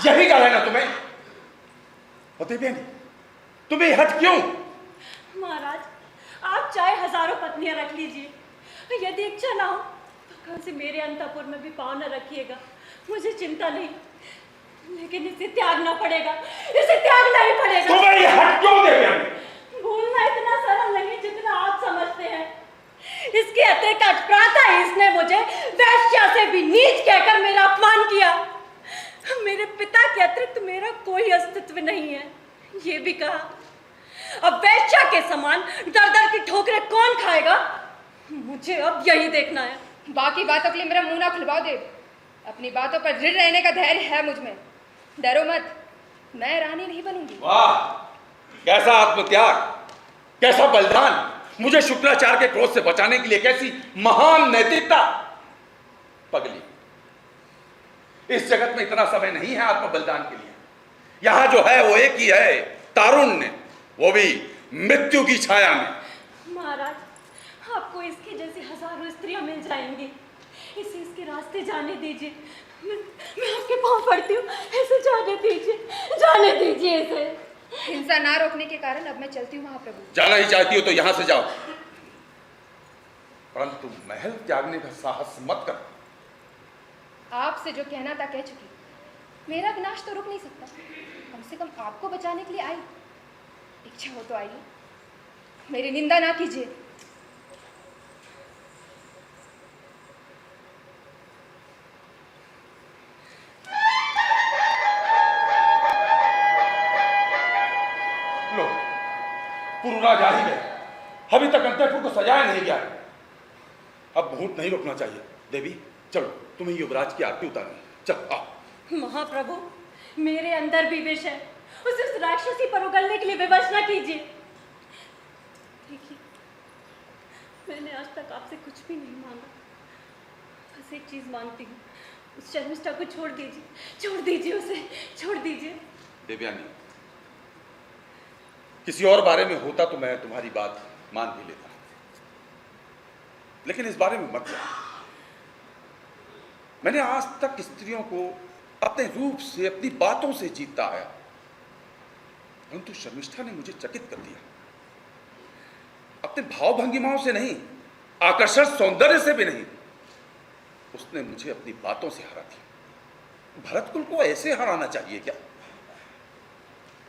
यही डर है ना तुम्हें? और देवयानी, तुम्हें हट क्यों? महाराज, आप चाहे हजारों पत्नियां रख लीजिए, यदि इच्छा ना हो तो कल से मेरे अंतःपुर में भी पाँव न रखिएगा, मुझे चिंता नहीं, लेकिन इसे त्यागना पड़ेगा, इसे त्यागना ही पड़ेगा। तुम्हें ये हट क्यों देवयानी? भूलना इतना सरल नहीं जितना आप समझते हैं। इसके अतिरिक्त आज प्रातः इसने मुझे वैश्या से भी नीच कहकर मेरा अपमान किया। मेरे पिता के अतिरिक्त मेरा कोई अस्तित्व नहीं है, ये भी कहा। अब वैश्या के समान दर दर की ठोकरें कौन खाएगा, मुझे अब यही देखना है। बाकी बातों के लिए मेरा मुंह ना खुलवाओ देव। अपनी बातों पर दृढ़ रहने का धैर्य है मुझ में। डरो मत, मैं रानी नहीं बनूंगी। वाह, कैसा आत्मत्याग, कैसा बलिदान! मुझे शुक्राचार्य के क्रोध से बचाने के लिए कैसी महान नैतिकता! पगली, इस जगत में इतना समय नहीं है आत्म बलिदान के लिए। यहां जो है वो एक ही है, तारुण्य, वो भी मृत्यु की छाया में। महाराज, आपको इसके जैसी हजारों स्त्रियां मिल जाएंगी, इसे इसके रास्ते जाने दीजिए। मैं आपके पांव पड़ती हूँ, इसे जाने दीजिए इसे। हिंसा ना रोकने के कारण अब मैं चलती हूँ महाप्रभु। जाना ही चाहती हो तो यहां से जाओ, परंतु महल त्यागने का साहस मत कर। आपसे जो कहना था कह चुकी। मेरा विनाश तो रुक नहीं सकता, कम से कम आपको बचाने के लिए आई। इच्छा हो तो आइए, मेरी निंदा ना कीजिए। लो, पुरुराज आ ही गए, अभी तक अंतःपुर को सजाया नहीं गया। अब मुहूर्त नहीं रोकना चाहिए। देवी, चलो, तुम्हें युवराज की आरती उतारनी। चल आओ। महाप्रभु, मेरे अंदर भी विष है, उसे उस राक्षसी पर उगलने के लिए विवश न कीजिए। देखिए, मैंने आज तक आपसे कुछ भी नहीं मांगा, बस एक चीज मांगती हूँ, उस शर्मिष्ठा को छोड़ दीजिए उसे, छोड़ दीजिए। देवयानी, किसी और बारे में होता तो मैं तुम्हारी बात मान भी लेता, लेकिन इस बारे में मत जाओ। मैंने आज तक स्त्रियों को अपने रूप से, अपनी बातों से जीतता आया, परंतु शर्मिष्ठा ने मुझे चकित कर दिया। अपने भाव भंगिमाओं से नहीं, आकर्षण सौंदर्य से भी नहीं, उसने मुझे अपनी बातों से हरा दिया। भरतकुल को ऐसे हराना चाहिए क्या?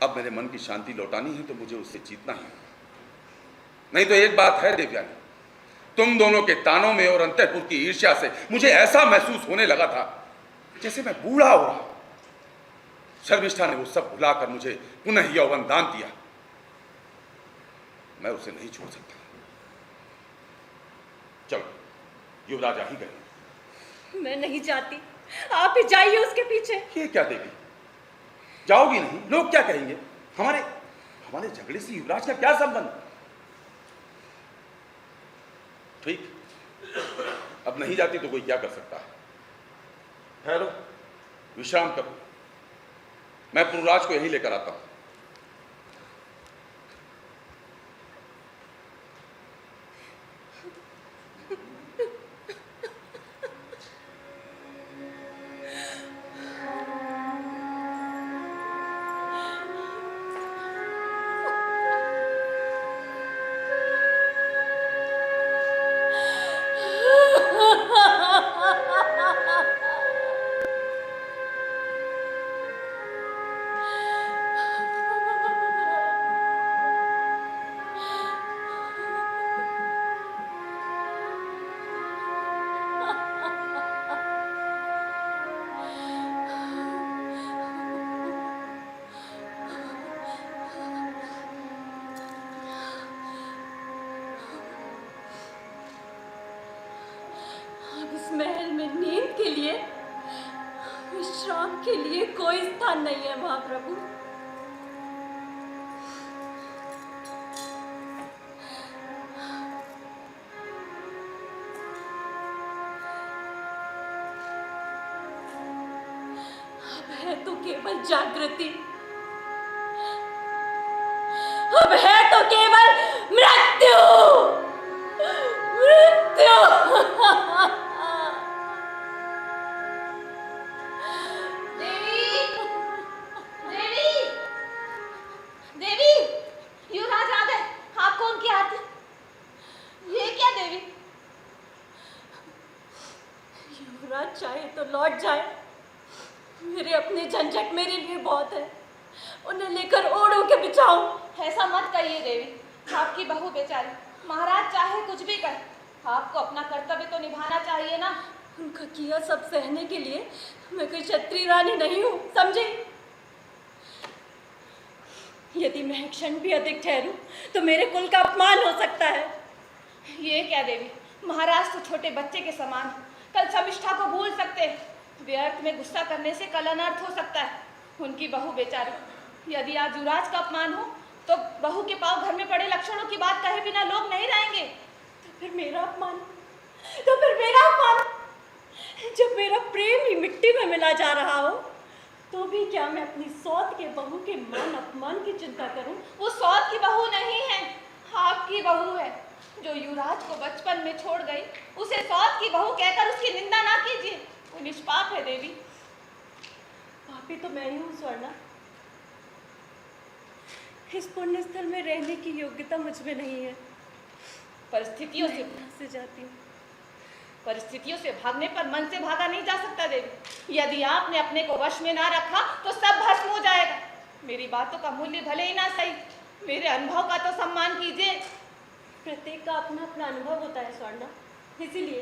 अब मेरे मन की शांति लौटानी है तो मुझे उससे जीतना ही है। नहीं तो एक बात है देवयानी, तुम दोनों के तानों में और अंतःपुर की ईर्ष्या से मुझे ऐसा महसूस होने लगा था जैसे मैं बूढ़ा हो रहा। शर्मिष्ठा ने वो सब भुलाकर मुझे पुनः यौवन दान दिया। मैं उसे नहीं छोड़ सकता। चलो, युवराज आ ही गए। मैं नहीं जाती, आप ही जाइए उसके पीछे। ये क्या देवी, जाओगी नहीं? लोग क्या कहेंगे? हमारे झगड़े से युवराज का क्या संबंध? ठीक, अब नहीं जाती तो कोई क्या कर सकता है। ठहरो, विश्राम करो, मैं पुरुराज को यहीं लेकर आता हूं। महल में नींद के लिए, विश्राम के लिए कोई स्थान नहीं है महाप्रभु। केवल जागृति, अब है तो केवल मृत्यु। मृत्यु। देवी, देवी, देवी, युवराज आ गए। आप कौन की आरती? ये क्या देवी? युवराज चाहे तो लौट जाए, मेरे अपने झंझट मेरे लिए बहुत है, उन्हें लेकर ओढ़ो के बिछाऊं। ऐसा मत कहिए देवी, आपकी बहू बेचारी, महाराज चाहे कुछ भी करे, आपको अपना कर्तव्य तो निभाना चाहिए ना। उनका किया सब सहने के लिए मैं कोई क्षत्रिय रानी नहीं हूं, समझे? यदि मैं एक क्षण भी अधिक ठहरूं तो मेरे कुल का अपमान हो सकता है। ये क्या देवी, महाराज तो छोटे बच्चे के समान, कल शमिष्ठा को भूल सकते, व्यर्थ में गुस्सा करने से कल अनर्थ हो सकता है। उनकी बहू बेचारी, यदि आज युवराज का अपमान हो तो बहू के पांव घर में पड़े लक्षणों की बात कहे बिना लोग नहीं रहेंगे। तो फिर मेरा अपमान, तो फिर मेरा अपमान, जब मेरा प्रेम ही मिट्टी में मिला जा रहा हो तो भी क्या मैं अपनी सौत के बहू के मान अपमान की चिंता करूं? वो सौत की बहू नहीं है, आपकी बहू है, जो युवराज को बचपन में छोड़ गई। उसे सौत की बहू कहकर उसकी निंदा ना कीजिए, वो निष्पाप है देवी। पापी तो मैं ही हूँ स्वर्णा। इस पुण्य स्थल में रहने की योग्यता मुझ में नहीं है। परिस्थितियों से जाती हूँ। परिस्थितियों से भागने पर मन से भागा नहीं जा सकता देवी। यदि आपने अपने को वश में ना रखा तो सब भस्म हो जाएगा। मेरी बातों का मूल्य भले ही ना सही, मेरे अनुभव का तो सम्मान कीजिए। प्रत्येक का अपना अपना अनुभव होता है स्वर्णा, इसीलिए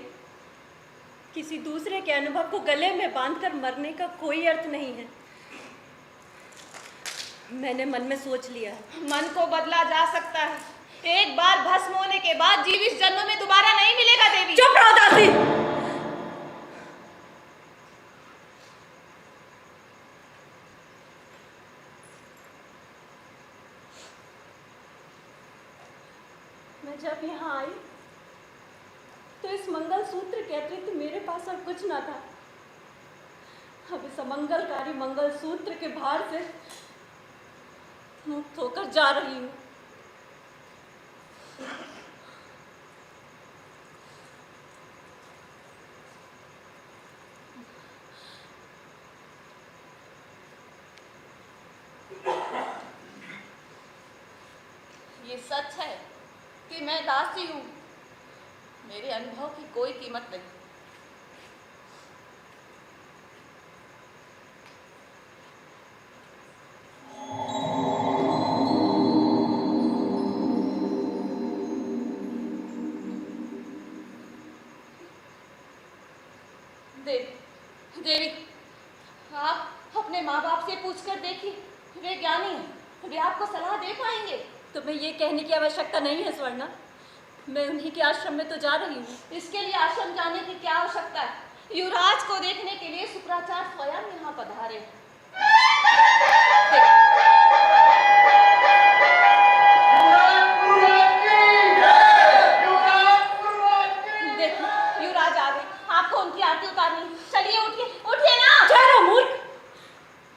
किसी दूसरे के अनुभव को गले में बांधकर मरने का कोई अर्थ नहीं है। मैंने मन में सोच लिया है। मन को बदला जा सकता है, एक बार भस्म होने के बाद जीव इस जन्म में दोबारा नहीं मिलेगा देवी। चुप रहो दासी। मैं जब यहाँ आई तो इस मंगल सूत्र के अतिरिक्त मेरे पास और कुछ ना था। अब इस अमंगलकारी मंगल सूत्र के भार से मुक्त होकर जा रही हूँ। ये सच है कि मैं दासी हूँ, मेरे अनुभव की कोई कीमत नहीं। देवी, आप अपने माँ बाप से पूछकर देखिए, वे ज्ञानी हैं, वे आपको सलाह दे पाएंगे। तुम्हें ये कहने की आवश्यकता नहीं है स्वर्णा, मैं उन्हीं के आश्रम में तो जा रही हूँ। इसके लिए आश्रम जाने की क्या आवश्यकता है? युवराज को देखने के लिए शुक्राचार्य स्वयं यहाँ पधारे। देखिए, युवराज आ गए, आपको उनकी आरती उतारनी। चलिए उठिए, उठिए ना। ठहरो मूर्ख,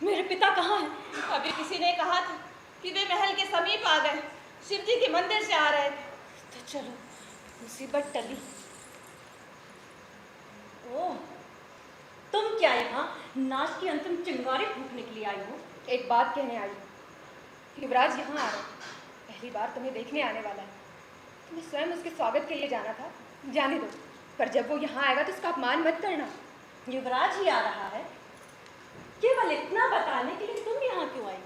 मेरे पिता कहाँ हैं? अभी किसी ने कहा था कि वे महल के समीप आ गए, शिव जी के मंदिर से आ रहे थे। तो चलो, मुसीबत टली। ओह, तुम क्या यहाँ नाच की अंतिम चिंगारी फूंकने के लिए आई हो? एक बात कहने आई हूँ। युवराज यहाँ आ रहे हैं, पहली बार तुम्हें देखने आने वाला है। तुम्हें स्वयं उसके स्वागत के लिए जाना था, जाने दो, पर जब वो यहाँ आएगा तो उसका अपमान मत करना। युवराज ही आ रहा है, केवल इतना बताने के लिए तुम यहाँ क्यों आई?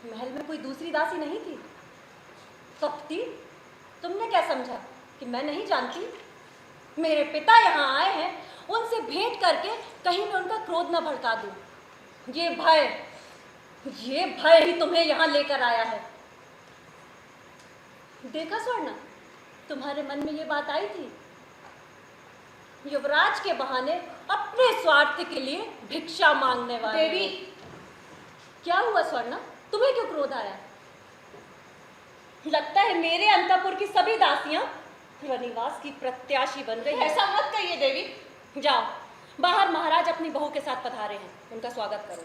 महल में कोई दूसरी दासी नहीं थी? कपटी, तुमने क्या समझा कि मैं नहीं जानती? मेरे पिता यहाँ आए हैं, उनसे भेंट करके कहीं मैं उनका क्रोध न भड़का दूं। ये भय ही तुम्हें यहाँ लेकर आया है। देखा स्वर्णा, तुम्हारे मन में ये बात आई थी? युवराज के बहाने अपने स्वार्थ के लिए भिक्षा मांगने वाले देवी, क्या हुआ स्वर्णा, तुम्हें क्यों क्रोध आया? लगता है मेरे अंतपुर की सभी दासियां रनिवास की प्रत्याशी बन गई हैं। ऐसा मत कहिए देवी। जाओ, बाहर महाराज अपनी बहू के साथ पधारे हैं, उनका स्वागत करो।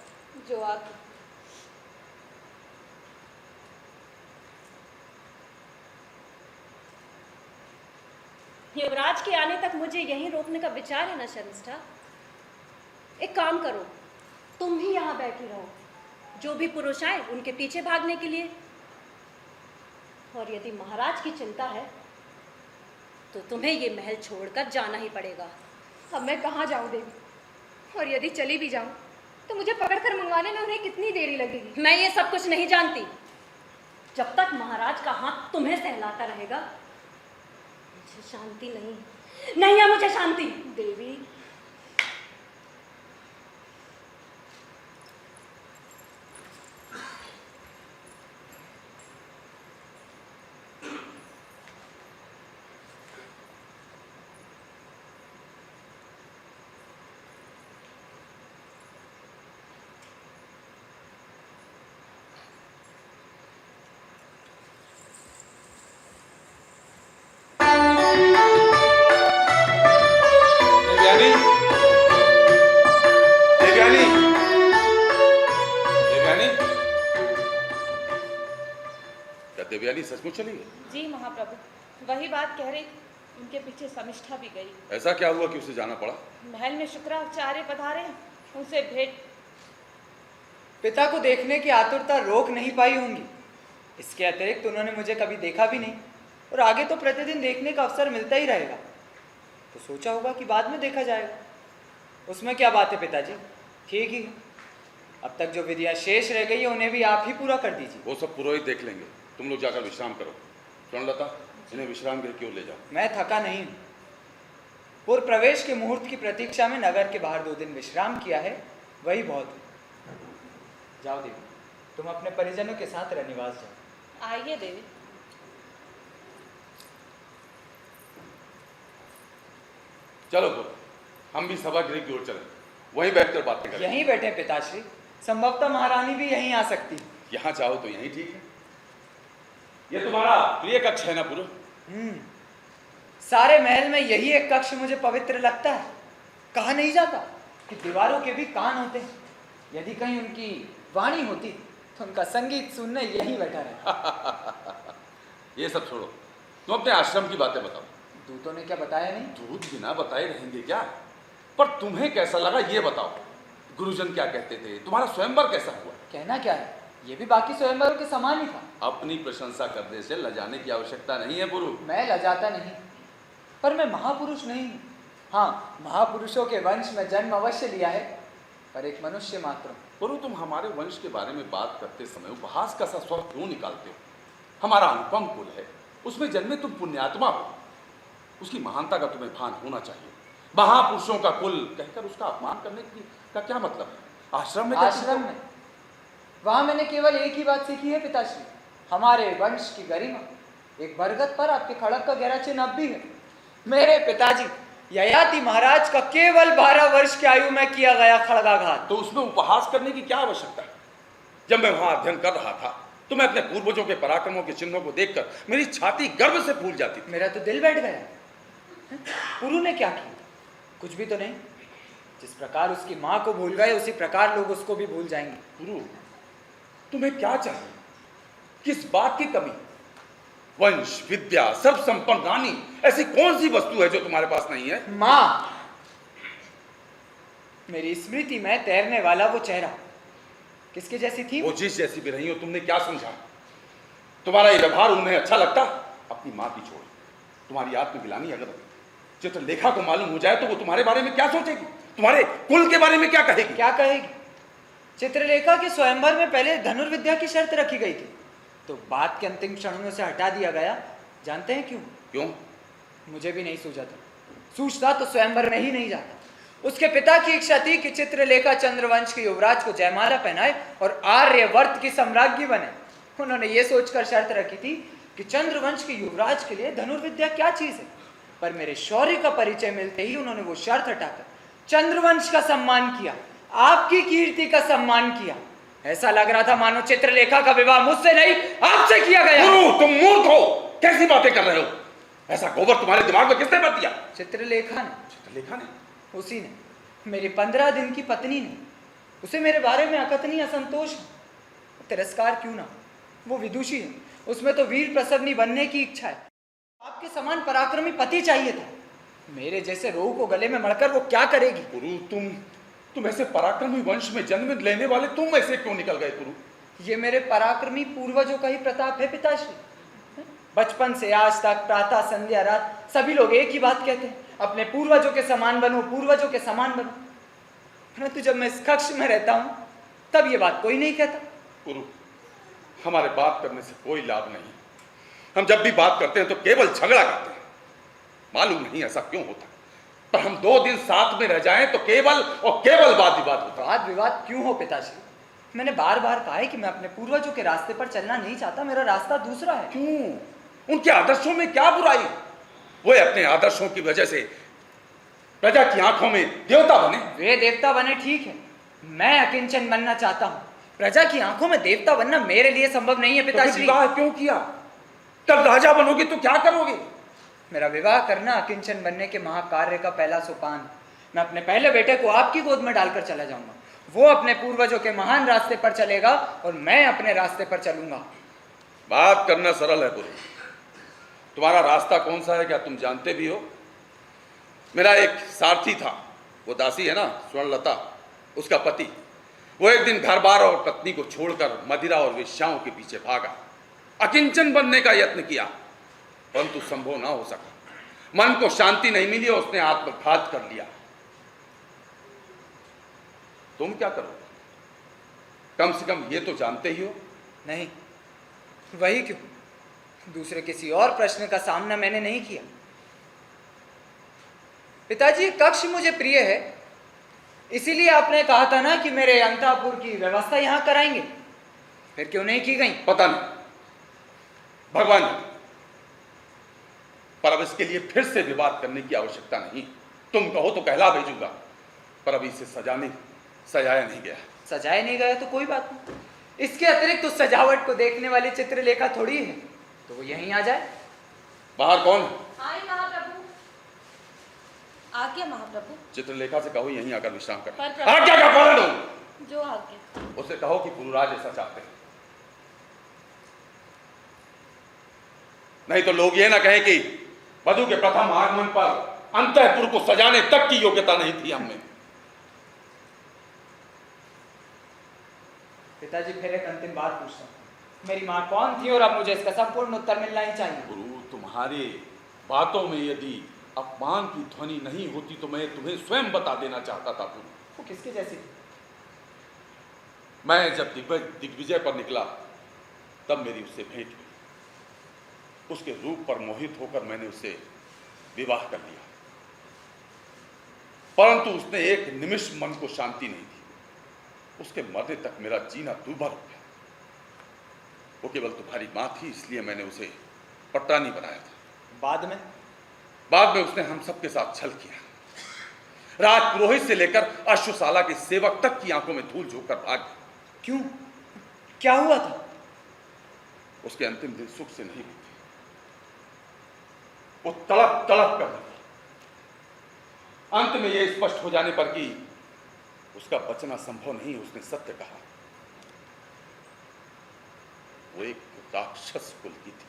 जो आगे। युवराज के आने तक मुझे यहीं रोकने का विचार है ना शर्मिष्ठा? एक काम करो, तुम ही यहाँ बैठी रहो, जो भी पुरुष आए उनके पीछे भागने के लिए। और यदि महाराज की चिंता है तो तुम्हें ये महल छोड़कर जाना ही पड़ेगा। अब मैं कहाँ जाऊँ देवी? और यदि चली भी जाऊँ तो मुझे पकड़कर मंगवाने में उन्हें कितनी देरी लगेगी? मैं ये सब कुछ नहीं जानती। जब तक महाराज का हाथ तुम्हें सहलाता रहेगा मुझे शांति नहीं है, मुझे शांति। देवी, देवयानी, देवयानी, देवयानी, क्या देवयानी सचमुच चली गई? जी महाप्रभु, वही बात कह रही थी, उनके पीछे समिष्ठा भी गई। ऐसा क्या हुआ कि उसे जाना पड़ा? महल में शुक्राचार्य पधारे हैं, उनसे भेंट। पिता को देखने की आतुरता रोक नहीं पाई होंगी। इसके अतिरिक्त उन्होंने मुझे कभी देखा भी नहीं और आगे तो प्रतिदिन देखने का अवसर मिलता ही रहेगा, तो सोचा होगा कि बाद में देखा जाएगा। उसमें क्या बात है पिताजी, ठीक ही है। अब तक जो विधियां शेष रह गई है उन्हें भी आप ही पूरा कर दीजिए। वो सब पुरोहित देख लेंगे, तुम लोग जाकर विश्राम करो। स्वर्णलता, इन्हें विश्राम गृह की ओर ले जाओ। मैं थका नहीं हूँ। पूर्व प्रवेश के मुहूर्त की प्रतीक्षा में नगर के बाहर 2 दिन विश्राम किया है, वही बहुत है। जाओ देवी, तुम अपने परिजनों के साथ रनिवास जाओ। आइए देवी। चलो पुत्र, हम भी सभागृह की ओर चलें, वहीं बैठकर बातें करें। यहीं बैठे पिताश्री, संभवतः महारानी भी यहीं आ सकती है। यहाँ चाहो तो यहीं ठीक है। ये तुम्हारा प्रिय कक्ष है ना पुरु? सारे महल में यही एक कक्ष मुझे पवित्र लगता है। कहा नहीं जाता कि दीवारों के भी कान होते हैं। यदि कहीं उनकी वाणी होती तो उनका संगीत सुनने यहीं बैठा रहता। ये सब छोड़ो, तुम अपने आश्रम की बातें बताओ। दूतों ने क्या बताया नहीं? दूध बिना बताए रहेंगे क्या? पर तुम्हें कैसा लगा ये बताओ। गुरुजन क्या कहते थे? तुम्हारा स्वयंवर कैसा हुआ? कहना क्या है, ये भी बाकी स्वयंवरों के समान ही था। अपनी प्रशंसा करने से लजाने की आवश्यकता नहीं है पुरु। मैं लजाता नहीं, पर मैं महापुरुष नहीं हूँ। हाँ, महापुरुषों के वंश में जन्म अवश्य लिया है, पर एक मनुष्य मात्र हूँ। पुरु, तुम हमारे वंश के बारे में बात करते समय उपहास का सा स्वर क्यों निकालते हो? हमारा अनुपम कुल है, उसमें जन्मे तुम पुण्यात्मा हो। उसकी महानता का तुम्हें भान होना चाहिए। महापुरुषों का कुल कहकर उसका अपमान करने का क्या मतलब है? आश्रम में वहां मैंने केवल एक ही बात सीखी है पिताश्री, हमारे वंश की गरिमा। एक बरगद पर आपके खड़क का गहरा चिन्ह अब भी है। मेरे पिताजी ययाति महाराज का केवल 12 वर्ष की आयु में किया गया खड़गाघात। तो उसमें उपहास करने की क्या आवश्यकता है? जब मैं वहां अध्ययन कर रहा था तो मैं अपने पूर्वजों के पराक्रमों के चिन्हों को देखकर मेरी छाती गर्व से फूल जाती थी। मेरा तो दिल बैठ गया। पुरु ने क्या किया? कुछ भी तो नहीं। जिस प्रकार उसकी माँ को भूल गए उसी प्रकार लोग उसको भी भूल जाएंगे। गुरु, तुम्हें क्या चाहिए? किस बात की कमी? वंश, विद्या, सर्व संपन्न रानी, ऐसी कौन सी वस्तु है जो तुम्हारे पास नहीं है? माँ, मेरी स्मृति में तैरने वाला वो चेहरा किसके जैसी थी? वो जिस जैसी भी रही हो, तुमने क्या समझा? तुम्हारा ये व्यवहार उन्हें अच्छा लगता? अपनी माँ की छोड़, तुम्हारी आत्मगिलानी अगर चित्रलेखा को मालूम हो जाए तो वो तुम्हारे बारे में क्या सोचेगी? तुम्हारे कुल के बारे में क्या कहेगी? क्या कहेगी? चित्रलेखा के स्वयंवर में पहले धनुर्विद्या की शर्त रखी गई थी, तो बात के अंतिम क्षणों में से हटा दिया गया। जानते हैं क्यों? क्यों? मुझे भी नहीं सूझा था। सूझता तो स्वयंवर में ही नहीं जाता। उसके पिता की इच्छा थी कि चित्रलेखा चंद्रवंश के युवराज को जयमाला पहनाए और आर्यवर्त की सम्राज्ञी बने। उन्होंने ये सोचकर शर्त रखी थी कि चंद्रवंश के युवराज के लिए धनुर्विद्या क्या चीज है, पर मेरे शौर्य का परिचय मिलते ही उन्होंने वो शर्त हटाकर चंद्रवंश का सम्मान किया, आपकी कीर्ति का सम्मान किया। ऐसा लग रहा था मानो चित्रलेखा का विवाह मुझसे नहीं आपसे किया गया। तुम मूर्ख हो, कैसी बातें कर रहे हो? ऐसा गोबर तुम्हारे दिमाग में किसने भर दिया? चित्रलेखा ने। चित्रलेखा ने? उसी ने। मेरी 15 दिन की पत्नी ने उसे मेरे बारे में अकथनीय असंतोष है, तिरस्कार क्यों ना, वो विदुषी है, उसमें तो वीर प्रसवनी बनने की इच्छा है। आपके समान पराक्रमी पति चाहिए था, मेरे जैसे रोहू को गले में मढ़कर वो क्या करेगी? गुरु, तुम ऐसे पराक्रमी वंश में जन्म लेने वाले तुम ऐसे क्यों निकल गए गुरु? ये मेरे पराक्रमी पूर्वजों का ही प्रताप है पिताश्री। बचपन से आज तक प्रातः संध्या रात सभी लोग एक ही बात कहते हैं, अपने पूर्वजों के समान बनो, पूर्वजों के समान बनो। परंतु जब मैं इस कक्ष में रहता हूं तब ये बात कोई नहीं कहता। गुरु, हमारे बात करने से कोई लाभ नहीं। हम जब भी बात करते हैं तो केवल झगड़ा करते हैं। मालूम नहीं ऐसा क्यों होता, पर हम 2 दिन साथ में रह जाएं तो केवल और केवल वाद विवाद होता है। वाद विवाद क्यों हो पिताश्री? मैंने बार बार कहा है कि मैं अपने पूर्वजों के रास्ते पर चलना नहीं चाहता, मेरा रास्ता दूसरा है। क्यों? उनके आदर्शों में क्या बुराई? वो अपने आदर्शों की वजह से प्रजा की आंखों में देवता बने। वे देवता बने ठीक है, मैं अकिंचन बनना चाहता हूँ। प्रजा की आंखों में देवता बनना मेरे लिए संभव नहीं है तो पिताश्री। विवाह क्यों किया? कल राजा बनोगे तो क्या करोगे? मेरा विवाह करना अकिंचन बनने के महाकार्य का पहला सोपान। मैं अपने पहले बेटे को आपकी गोद में डालकर चला जाऊंगा, वो अपने पूर्वजों के महान रास्ते पर चलेगा और मैं अपने रास्ते पर चलूंगा। बात करना सरल है गुरु, तुम्हारा रास्ता कौन सा है क्या तुम जानते भी हो? मेरा एक सारथी था, वो दासी है ना स्वर्णलता, उसका पति, वो एक दिन घर बार और पत्नी को छोड़कर मदिरा और वेश्याओं के पीछे भागा। अकिंचन बनने का यत्न किया, परंतु संभव ना हो सका। मन को शांति नहीं मिली और उसने आत्मघात कर लिया। तुम क्या करोगे? कम से कम ये तो जानते ही हो। नहीं, वही क्यों, दूसरे किसी और प्रश्न का सामना मैंने नहीं किया। पिताजी, कक्ष मुझे प्रिय है, इसीलिए आपने कहा था ना कि मेरे अंतापुर की व्यवस्था यहां कराएंगे, फिर क्यों नहीं की गई? पता नहीं, भगवान जाने। पर अब इसके लिए फिर से विवाद करने की आवश्यकता नहीं। तुम कहो तो कहला भेजूंगा, पर अभी इसे सजाया नहीं गया। सजाया नहीं गया तो कोई बात नहीं, इसके अतिरिक्त तो सजावट को देखने वाली चित्रलेखा थोड़ी है, तो वो यहीं आ जाए। बाहर कौन है? आई महाप्रभु। आ गया महाप्रभु। चित्रलेखा से कहो यहीं आकर विश्राम कर। पर आज्ञा का पालन हो। जो आ गया। उसे कहो कि पुरुराज ऐसा चाहते हैं, नहीं तो लोग ये ना कहें कि वधु के प्रथम आगमन पर अंतःपुर को सजाने तक की योग्यता नहीं थी हमें। पिताजी, फिर एक अंतिम बात पूछता हूँ, मेरी माँ कौन थी और अब मुझे इसका संपूर्ण उत्तर मिलना ही चाहिए। गुरु, तुम्हारे बातों में यदि अपमान की ध्वनि नहीं होती तो मैं तुम्हें स्वयं बता देना चाहता था। गुरु, वो किसके जैसी थी? मैं जब दिग्विजय पर निकला तब मेरी उससे भेंट हुई। उसके रूप पर मोहित होकर मैंने उससे विवाह कर लिया, परंतु उसने एक निमिष मन को शांति नहीं दी। उसके मरने तक मेरा जीना दुर्भर हो गया। वो केवल तुम्हारी मां थी, इसलिए मैंने उसे पटरानी बनाया था। बाद में उसने हम सबके साथ छल किया। राजपुरोहित से लेकर अश्वशाला के सेवक तक की आंखों में धूल झोंककर भाग गया। क्यों, क्या हुआ था? उसके अंतिम दिन सुख से नहीं बीते। वो तड़प तड़प कर रही। अंत में यह स्पष्ट हो जाने पर कि उसका बचना संभव नहीं, उसने सत्य कहा। वो एक राक्षस कुल की थी।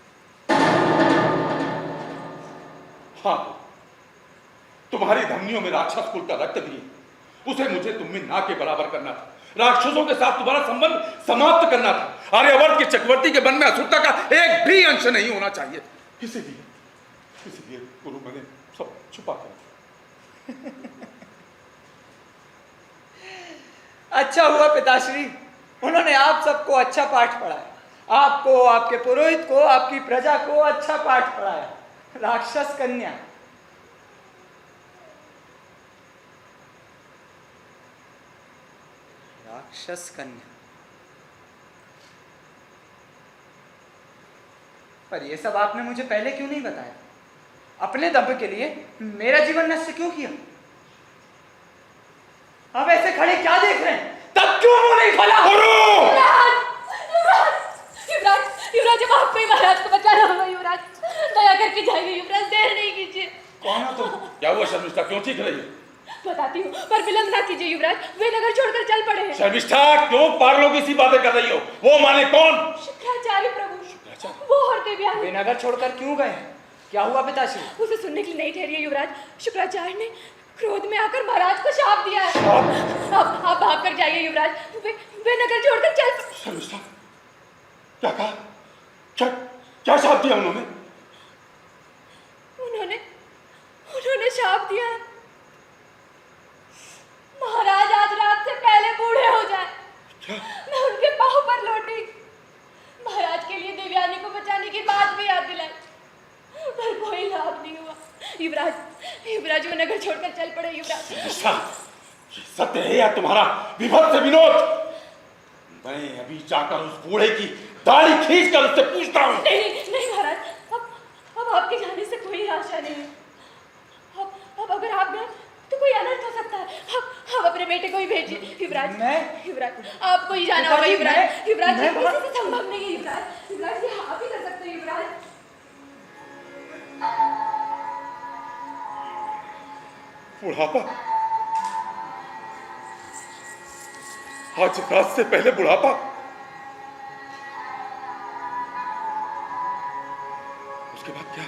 हाँ, तुम्हारी धमनियों में राक्षस कुल का रक्त भी है। उसे मुझे तुम में ना के बराबर करना था। राक्षसों के साथ तुम्हारा संबंध समाप्त करना था। आर्यावर्त के चक्रवर्ती के मन में असुरता का एक भी अंश नहीं होना चाहिए। इसीलिए गुरु, मैंने सब छुपा कर। अच्छा हुआ पिताश्री, उन्होंने आप सबको अच्छा पाठ पढ़ाया। आपको, आपके पुरोहित को, आपकी प्रजा को अच्छा पाठ पढ़ाया। राक्षस कन्या, राक्षस कन्या। पर यह सब आपने मुझे पहले क्यों नहीं बताया? अपने दंभ के लिए मेरा जीवन नष्ट क्यों किया? अब ऐसे खड़े क्या देख रहे हैं? तब क्यों मुंह नहीं खोला? युवराज, अब आपको ही महाराज को बचाना होगा। युवराज, दया करके जाइए। युवराज, देर नहीं कीजिए। कौन हो तुम? क्या हुआ शर्मिष्ठा, क्यों चीख रही है? बताती हूँ, पर विलंब ना कीजिए युवराज, वे नगर छोड़कर चल पड़े हैं। शर्मिष्ठा, क्यों पागलों की सी बातें कर रही हो? वो माने कौन? शुक्राचार्य प्रभु, वो और देवयानी। वे नगर छोड़कर क्यों गए? क्या हुआ पिताश्री? उसे सुनने के लिए नहीं ठहरिए युवराज। शुक्राचार्य ने क्रोध में आकर महाराज को शाप दिया है। अब आप भाग कर जाइए युवराज, वे नगर छोड़कर चल। शर्मिष्ठा, क्या कहा? क्या शाप दिया उन्होंने? उन्होंने शाप दिया है, महाराज आज रात से पहले बूढ़े हो जाए। क्या? मैं उनके पांव पर लौटी। महाराज के लिए देवयानी को बचाने की बात भी याद दिलाई, पर कोई लाभ नहीं हुआ। युवराज वो नगर छोड़कर चल पड़े। युवराज, ये सत्य है या तुम्हारा विभत्स विनोद? मैं अभी जाकर उस बूढ़े की दाढ़ी खींचकर उससे पूछता हूँ। नहीं महाराज, अब आपके जाने से कोई आशा नहीं है। अब अगर आप गए तो कोई अनर्थ हो सकता है। अब अपने बेटे को ही भेजिए। युवराज, आपको ही जाना होगा। युवराज, ये किसी से संभव नहीं है। युवराज, ये आप ही कर सकते हैं। युवराज, बुढ़ापा, आज रात से पहले बुढ़ापा। उसके बाद क्या?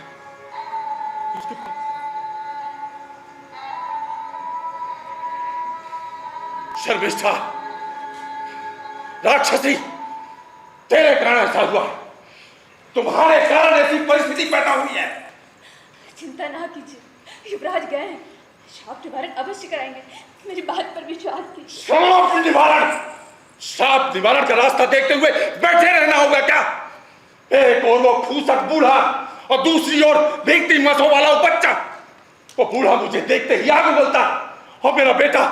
उसके बाद शर्मिष्ठा, राक्षसी, तेरे कारण ऐसा हुआ। तुम्हारे कारण ऐसी परिस्थिति पैदा हुई है। चिंता ना कीजिए, युवराज गए हैं, शाप निवारण अवश्य कराएंगे। मेरी बात पर विश्वास कीजिए। शाप निवारण का रास्ता देखते हुए बैठे रहना होगा क्या? एक और वो फूसक बूढ़ा और दूसरी ओर भीगती मसों वाला वो बच्चा। वो बूढ़ा मुझे देखते ही आग उगलता और मेरा बेटा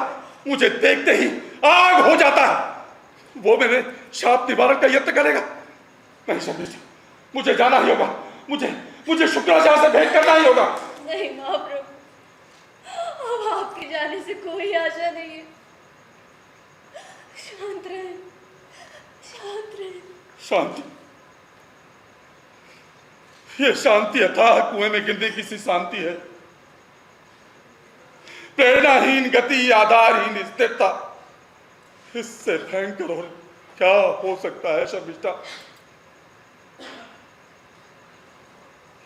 मुझे देखते ही आग हो जाता। वो मेरे शाप निवारण का यत्न करेगा। नहीं शर्मिष्ठा, मुझे जाना ही होगा। मुझे शुक्राचार्य से भेंट करना ही होगा। नहीं महाप्रभु, अब आपके जाने से कोई आशा नहीं है। शांत रहे, शांत रहे। शांति? ये शांति अथाह कुएं में गिरने की सी शांति है। प्रेरणाहीन गति, आधारहीन स्थिरता, इससे भयंकर और क्या हो सकता है शर्मिष्ठा?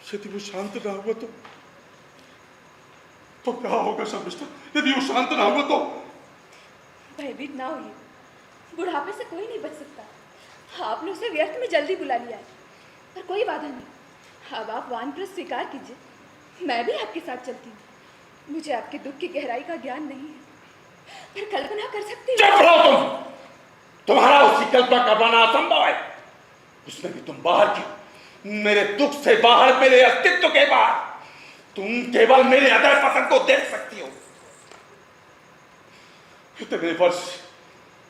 यदि वो शांत ना हुआ तो क्या होगा शर्मिष्ठा? यदि वो शांत ना हुआ तो? भयभीत ना होइए, बुढ़ापे से कोई नहीं बच सकता। आपने उसे व्यर्थ में जल्दी बुला लिया है, पर कोई बाधा नहीं। अब आप वानप्रस्थ स्वीकार कीजिए, मैं भी आपके साथ चलती हूँ। मुझे आपके दुख की गहराई का ज्ञान नहीं है, पर कल्पना कर सकती हूँ। चुप रहो तुम! तुम्हारा उसकी कल्पना कर पाना असंभव है। उसमें भी तुम बाहर की, मेरे दुख से बाहर, मेरे अस्तित्व के बाहर। तुम केवल मेरे हृदय पतन को देख सकती हो। इतने वर्ष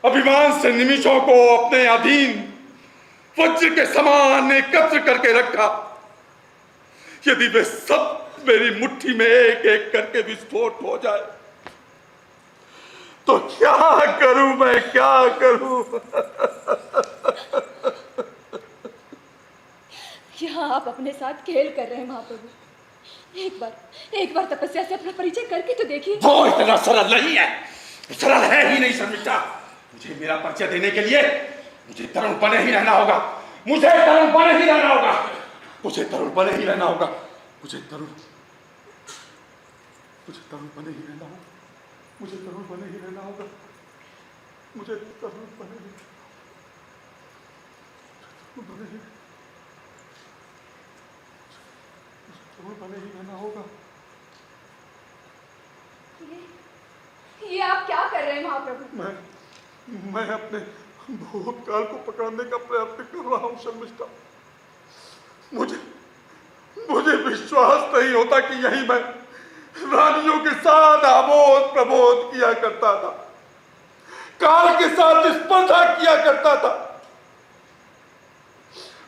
अभिमान से निमिषों को अपने अधीन वज्र के समान एकत्र करके रखा। यदि वे सब मेरी मुट्ठी में एक एक करके विस्फोट हो जाए तो क्या करूं मैं, क्या करूं? यहाँ आप अपने साथ खेल कर रहे हैं महाप्रभु। एक बार तपस्या से अपना परिचय करके तो देखिए। वो इतना सरल नहीं है, सरल है ही नहीं शर्मिष्ठा। मुझे मेरा परिचय देने के लिए मुझे तरुण बने ही रहना होगा। मुझे तरुण बने ही रहना होगा। मुझे तरुण बने ही रहना होगा। मुझे तरुण बने ही रहना होगा। मुझे तरुण बने ही रहना होगा। मुझे तरुण बने ही रहना होगा। ये आप क्या कर रहे हैं महाप्रभु? मैं अपने भूतकाल को पकड़ने का प्रयत्न कर रहा हूं शर्मिष्ठा। मुझे विश्वास नहीं होता कि यही मैं रानियों के साथ आमोद प्रमोद किया करता था, काल के साथ स्पर्धा किया करता था,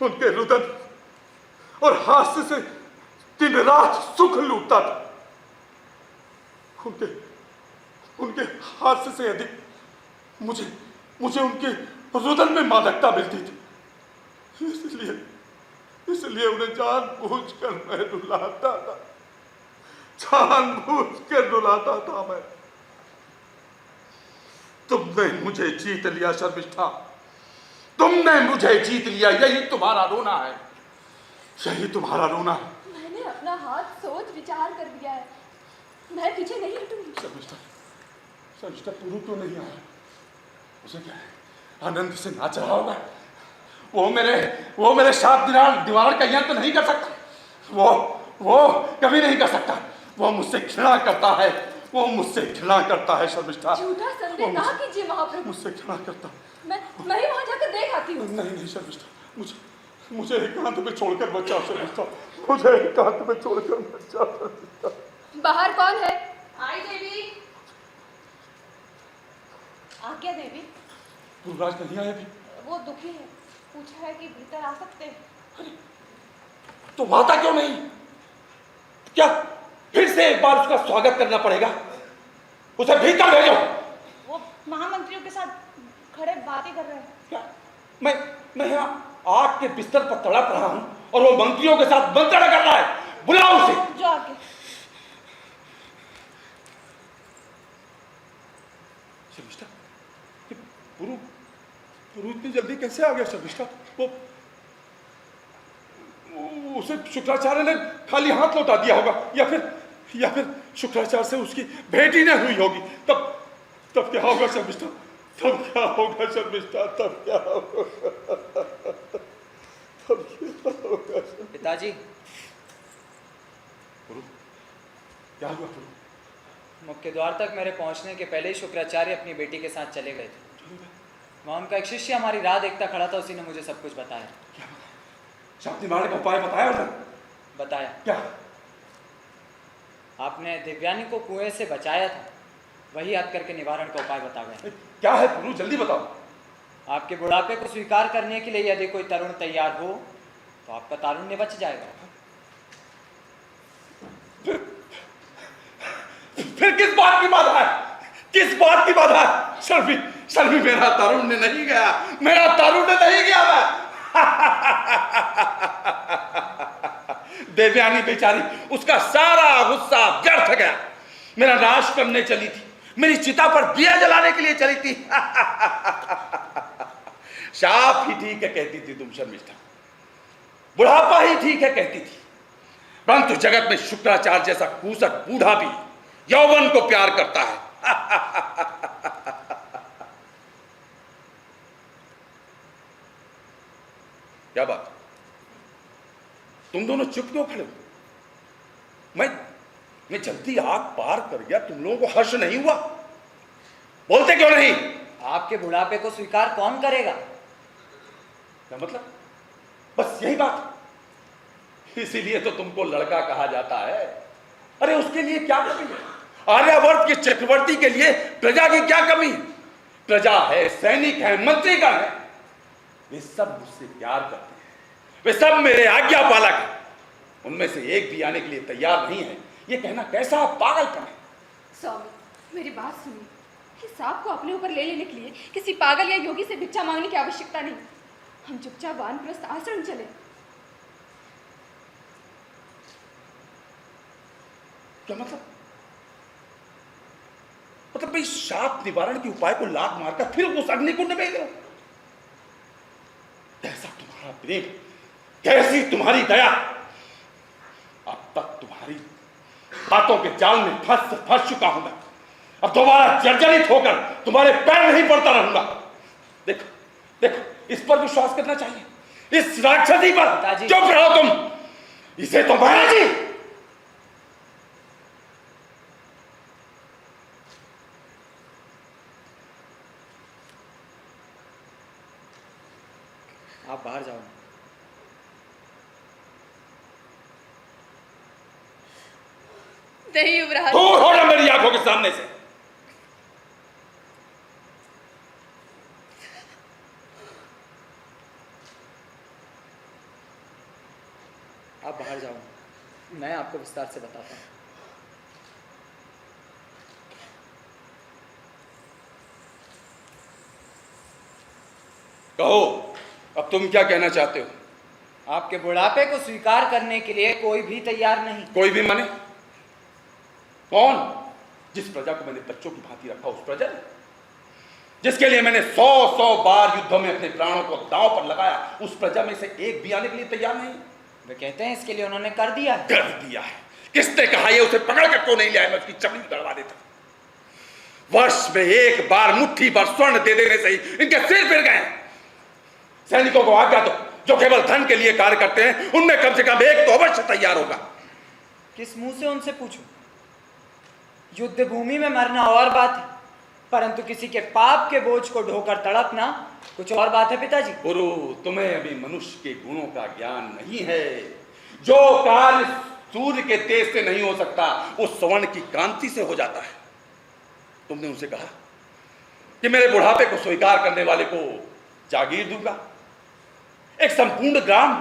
उनके रुदन और हास्य से दिन रात सुख लूटता था। उनके हास्य से अधिक मुझे उनके रुदन में मादकता मिलती थी। इसलिए उन्हें जानबूझकर मैं रुलाता था, जानबूझकर रुलाता था मैं। तुमने मुझे जीत लिया शर्मिष्ठा, तुमने मुझे जीत लिया। यही तुम्हारा रोना है, यही तुम्हारा रोना है। मैंने अपना हाथ सोच विचार कर दिया है, मैं पीछे नहीं हटूंगी। शर्मिष्ठा, शर्मिष्ठा पुरु क्यों नहीं आया? उसे क्या है, आनंद से नाच रहा होगा। वो मेरे साथ दीवार का यंत्र नहीं कर सकता, वो कभी नहीं कर सकता। वो मुझसे घृणा करता है, वो मुझसे घृणा करता है शर्मिष्ठा। झूठा संदेह ना कीजिए महाप्रभु। मुझसे घृणा करता है। मैं ही वहां जाकर देख आती हूँ। नहीं शर्मिष्ठा, मुझे एकांत में छोड़कर बचा शर्मिष्ठा, मुझे एकांत में छोड़कर बचा शर्मिष्ठा। बाहर कौन है? आई देवी। आज्ञा देवी। गुरुराज नहीं आए अभी? वो दुखी है, पूछा है कि भीतर आ सकते हैं। तो आता क्यों नहीं? क्या फिर से एक बार उसका स्वागत करना पड़ेगा? उसे भीतर भेजो। वो महामंत्रियों के साथ खड़े बातें कर रहे हैं। क्या मैं यहाँ आग के बिस्तर पर तड़प रहा हूं और वो मंत्रियों के साथ मंत्रणा कर रहा है? बुलाओ उसे। जो आगे। शर्मिष्ठा, पुरु इतनी जल्दी कैसे आ गया शर्मिष्ठा? वो उसे शुक्राचार्य ने खाली हाथ लौटा दिया होगा, या फिर शुक्राचार्य से उसकी भेंट ही न हुई होगी। तब क्या होगा शर्मिष्ठा? तब क्या होगा शर्मिष्ठा? तब क्या होगा? पिताजी, पुरु, क्या हुआ पुरु? मुख्य द्वार तक मेरे पहुंचने के पहले ही शुक्राचार्य अपनी बेटी के साथ चले गए थे। वहाँ उनका एक शिष्य हमारी राह देखता खड़ा था, उसी ने मुझे सब कुछ बताया। क्या बताया? शाप निवारण का उपाय बताया उसने? बताया। क्या? आपने दिव्यानी को कुएं से बचाया था, वही याद करके निवारण का उपाय बता गए। क्या है पुरु, जल्दी बताओ। आपके बुढ़ापे को स्वीकार करने के लिए यदि कोई तरुण तैयार हो तो आपका तारुण्य बच जाएगा। फिर किस बात की बाधा है? किस बात की बाधा है? शर्मी मेरा तारुण्य नहीं गया, मेरा तारुण्य नहीं गया। देवयानी बेचारी, उसका सारा गुस्सा व्यर्थ गया। मेरा नाश करने चली थी, मेरी चिता पर दिया जलाने के लिए चली थी। शाप ही ठीक है कहती थी तुम शर्मिष्ठा, बुढ़ापा ही ठीक है कहती थी, परंतु जगत में शुक्राचार्य जैसा कूसट बूढ़ा भी यौवन को प्यार करता है। क्या बात, तुम दोनों चुप क्यों खड़े हो? मैं जल्दी आग पार कर गया, तुम लोगों को हर्ष नहीं हुआ? बोलते क्यों नहीं? आपके बुढ़ापे को स्वीकार कौन करेगा? क्या मतलब? बस यही बात? इसीलिए तो तुमको लड़का कहा जाता है। अरे उसके लिए क्या कमी है? आर्यावर्त के चक्रवर्ती के लिए प्रजा की क्या कमी है? प्रजा है, सैनिक है, मंत्रीगण है, वे सब मुझसे प्यार करते हैं, वे सब मेरे आज्ञा पालक हैं। उनमें से एक भी आने के लिए तैयार नहीं है। ये कहना कैसा पागलपन है? स्वामी, मेरी बात सुनिए। इस सांप को अपने ऊपर ले लेने के लिए किसी पागल या योगी से भिक्षा मांगने की आवश्यकता नहीं। हम चुपचाप वानप्रस्थ आश्रम चले। क्या मतलब भाई शाप निवारण के उपाय को लात मारकर फिर उस अग्निकुंड में दो? कैसा तुम्हारा प्रेम, कैसी तुम्हारी दया! अब तक तुम्हारी बातों के जाल में फंस चुका हूं मैं। अब दोबारा जर्जरित होकर तुम्हारे पैर नहीं पड़ता रहूंगा। देखो देखो, इस पर विश्वास करना चाहिए, इस राक्षसी पर। चुप रहो तुम, इसे तो महाराज जी। आप बाहर जाओ। नहीं युवराज, दूर हो ना मेरी आंखों के सामने से। आप बाहर जाओ, मैं आपको विस्तार से बताता हूँ। कहो, अब तुम क्या कहना चाहते हो? आपके बुढ़ापे को स्वीकार करने के लिए कोई भी तैयार नहीं। कोई भी माने? कौन? जिस प्रजा को मैंने बच्चों की भांति रखा उस प्रजा ने? जिसके लिए मैंने 100 बार युद्धों में अपने प्राणों को दांव पर लगाया, उस प्रजा में से एक भी आने के लिए तैयार नहीं। वे कहते हैं इसके लिए उन्होंने कर दिया। कर दिया है? किसने कहा? ये उसे पकड़ कर क्यों नहीं लिया? मैं उसकी चमड़ी गड़वा देता। वर्ष में एक बार मुट्ठी भर स्वर्ण दे देने से ही इनके सिर फिर गए। सैनिकों को आज्ञा दो, जो केवल धन के लिए कार्य करते हैं उनमें कम से कम एक तो अवश्य तैयार होगा। किस मुंह से उनसे पूछूं? युद्ध भूमि में मरना और बात है, परंतु किसी के पाप के बोझ को ढोकर तड़पना कुछ और बात है पिताजी। गुरु, तुम्हें अभी मनुष्य के गुणों का ज्ञान नहीं है। जो कार्य सूर्य के तेज से नहीं हो सकता वो स्वर्ण की कांति से हो जाता है। तुमने उनसे कहा कि मेरे बुढ़ापे को स्वीकार करने वाले को जागीर दूंगा, एक संपूर्ण ग्राम,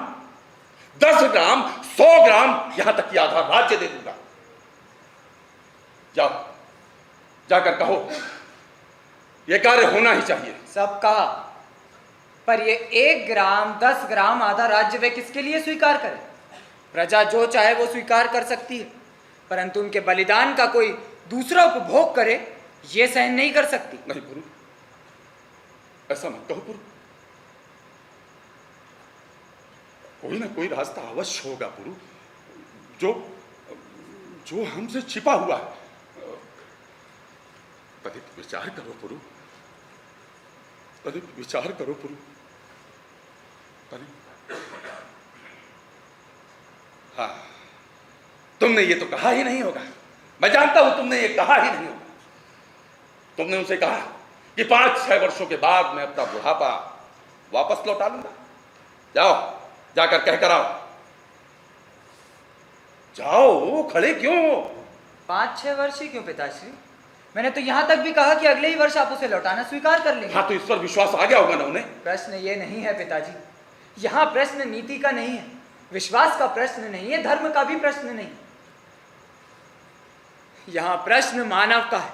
10 ग्राम, 100 ग्राम, यहां तक कि आधा राज्य दे दूंगा। जाओ, जाकर कहो यह कार्य होना ही चाहिए। सब कहा, पर ये 1 ग्राम, 10 ग्राम, आधा राज्य वे किसके लिए स्वीकार करें? प्रजा जो चाहे वो स्वीकार कर सकती है, परंतु उनके बलिदान का कोई दूसरा उपभोग करे ये सहन नहीं कर सकती। नहीं गुरु, ऐसा मत कहो गुरु। कोई ना कोई रास्ता अवश्य होगा गुरु, जो हमसे छिपा हुआ है। तनिक विचार करो गुरु, तनिक विचार करो गुरु, तनिक। हाँ, तुमने ये तो कहा ही नहीं होगा। मैं जानता हूं तुमने ये कहा ही नहीं होगा। तुमने उनसे कहा कि 5-6 वर्षों के बाद मैं अपना बुढ़ापा वापस लौटा लूंगा। जाओ, जाकर कहकर आओ। जाओ, खड़े क्यों हो? 5-6 वर्ष ही क्यों पिताश्री? मैंने तो यहां तक भी कहा कि अगले ही वर्ष आप उसे लौटाना स्वीकार कर लेंगे। हाँ, तो इस पर विश्वास आ गया होगा ना उन्हें। प्रश्न ये नहीं है पिताजी, यहाँ प्रश्न नीति का नहीं है, विश्वास का प्रश्न नहीं है, धर्म का भी प्रश्न नहीं। यहाँ प्रश्न मानव का है।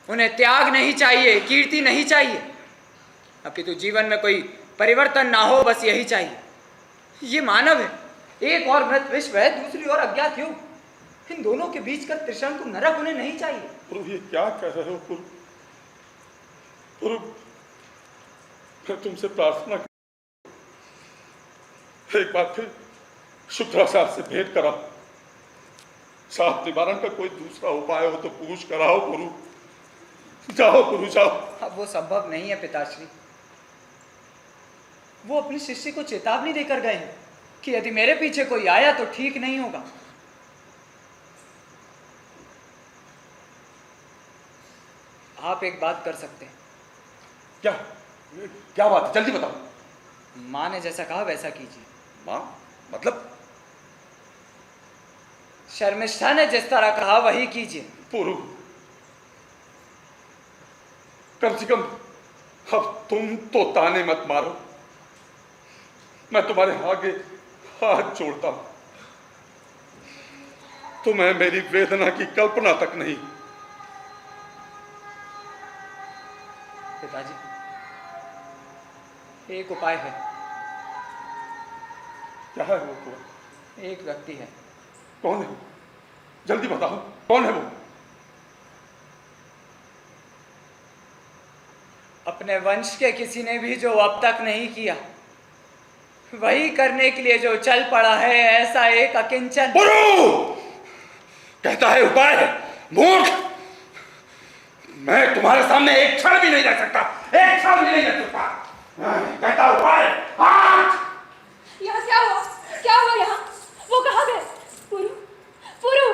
उन्हें त्याग नहीं चाहिए, कीर्ति नहीं चाहिए, अपितु जीवन में कोई परिवर्तन ना हो, बस यही चाहिए। ये मानव है, एक और मृत विश्व है, दूसरी ओर अज्ञात युग। इन दोनों के बीच का त्रिशंकु नरक उन्हें नहीं चाहिए। प्रभु, ये क्या कह रहे हो प्रभु? प्रभु, मैं तुमसे प्रार्थना एक बार फिर शुक्राचार्य से भेंट कराओ। साफ निवारण का कोई दूसरा उपाय हो तो पूछ कराओ गुरु। जाओ गुरु, जाओ। अब वो संभव नहीं है पिताश्री। वो अपने शिष्य को चेतावनी देकर गए हैं कि यदि मेरे पीछे कोई आया तो ठीक नहीं होगा। आप एक बात कर सकते हैं। क्या क्या बात है? जल्दी बताओ। माँ ने जैसा कहा वैसा कीजिए। माँ मतलब? शर्मिष्ठा ने जिस तरह कहा वही कीजिए। पुरु, कम से कम अब तुम तो ताने मत मारो। मैं तुम्हारे आगे हाथ जोड़ता हूं। तुम्हें मेरी वेदना की कल्पना तक नहीं। पिताजी, एक उपाय है। क्या है वो? एक व्यक्ति है। कौन है वो? जल्दी बताओ, कौन है वो? अपने वंश के किसी ने भी जो अब तक नहीं किया वही करने के लिए जो चल पड़ा है, ऐसा एक अकिंचन। पुरु! कहता है उपाय है। मूर्ख! मैं तुम्हारे सामने एक क्षण भी नहीं रह सकता, एक क्षण भी नहीं रह सकता। कहता उपाय। यहाँ क्या हुआ? क्या हुआ यहाँ? वो कहाँ गए? पुरु, पुरु!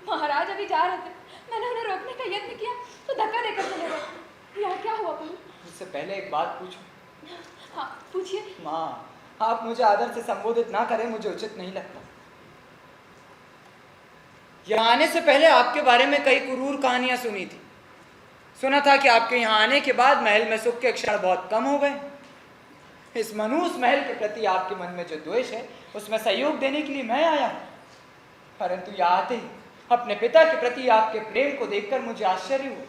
महाराज अभी जा रहे थे, मैंने उन्हें रोकने का यत्न किया तो धक्का देकर चले गए। यहाँ क्या हुआ पुरु? उससे पहले एक बात पूछूं? हाँ पूछिए। माँ, आप मुझे आदर से संबोधित ना करें, मुझे उचित नहीं लगता। यहाँ आने से पहले आपके बारे में कई क्रूर कहानियां सुनी थी। सुना था कि आपके यहाँ आने के बाद महल में सुख के क्षण बहुत कम हो गए। इस मनहूस महल के प्रति आपके मन में जो द्वेष है उसमें सहयोग देने के लिए मैं आया हूँ। परंतु यहाँ आते ही अपने पिता के प्रति आपके प्रेम को देखकर मुझे आश्चर्य हुआ।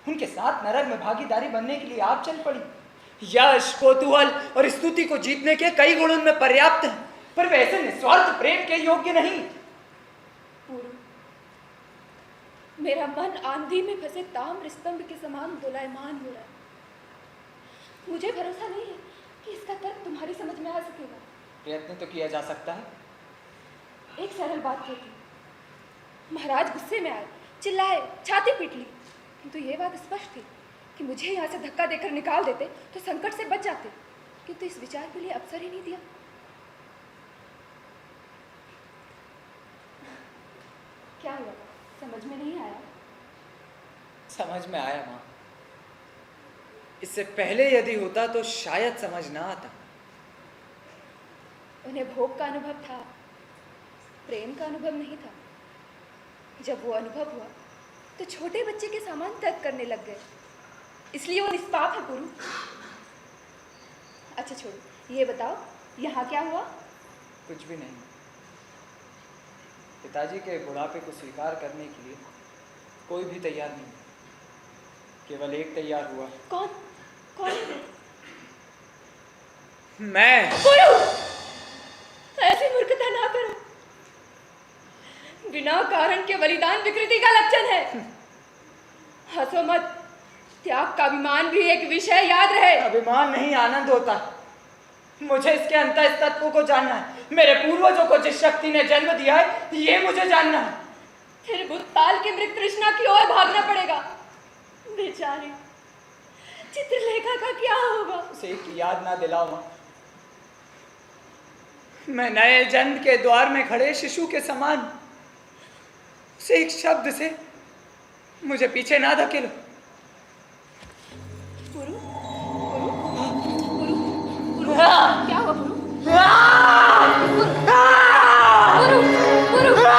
उनके साथ नरक में भागीदारी बनने के लिए आप चल पड़ी। यश, कौतूहल और स्तुति को जीतने के कई गुण उनमें पर्याप्त हैं, पर वे ऐसे निस्वार्थ प्रेम के योग्य नहीं। मेरा मन आंधी में फंसे ताम्र स्तंभ के समान दोलायमान हो रहा है। मुझे भरोसा नहीं है कि इसका तर्क तुम्हारी समझ में आ सकेगा। प्रयत्न तो किया जा सकता है। एक सरल बात कहती हूँ। महाराज गुस्से में आए, चिल्लाए, छाती पीट ली, किंतु ये बात स्पष्ट थी कि मुझे यहाँ से धक्का देकर निकाल देते तो संकट से बच जाते, किंतु इस विचार के लिए अवसर ही नहीं दिया। क्या हुआ? समझ में नहीं आया? समझ में आया माँ। इससे पहले यदि होता तो शायद समझ ना आता। उन्हें भोग का अनुभव था, प्रेम का अनुभव नहीं था। जब वो अनुभव हुआ तो छोटे बच्चे के समान तर्क करने लग गए, इसलिए वो निष्पाप है गुरु। अच्छा छोड़ो, ये बताओ यहाँ क्या हुआ? कुछ भी नहीं। पिताजी के बुढ़ापे को स्वीकार करने के लिए कोई भी तैयार नहीं, केवल एक तैयार हुआ। कौन? कौन है? मैं। गुरु, ऐसी मूर्खता ना करो। बिना कारण के बलिदान विकृति का लक्षण है। हंसो मत। त्याग का अभिमान भी एक विषय, याद रहे। अभिमान नहीं, आनंद होता। मुझे इसके अंतः तत्व को जानना है। मेरे पूर्वजों को जिस शक्ति ने जन्म दिया है, ये मुझे जानना है। फिर भूतकाल की मृग तृष्णा की ओर भागना पड़ेगा। बेचारी चित्रलेखा का क्या होगा? उसे एक याद ना दिलाओ मां। मैं नए जन्म के द्वार में खड़े शिशु के समान, उसे एक शब्द से मुझे पीछे ना धकेलो। गुरु, गुरु, गुरु, गुरु, क्या हुआ गुरु? गुरु, गुरु, गुरु,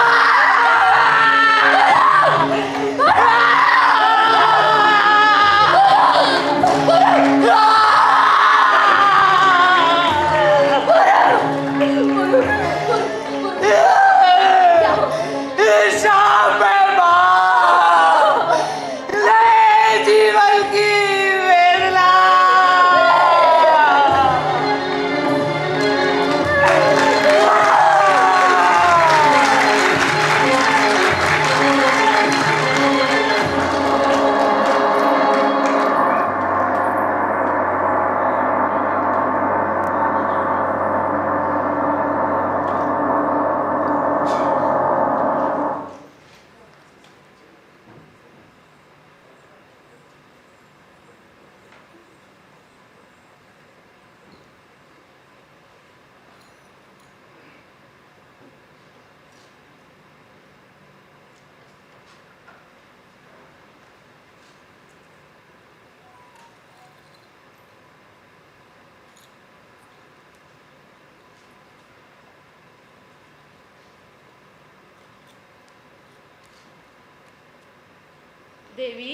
देवी,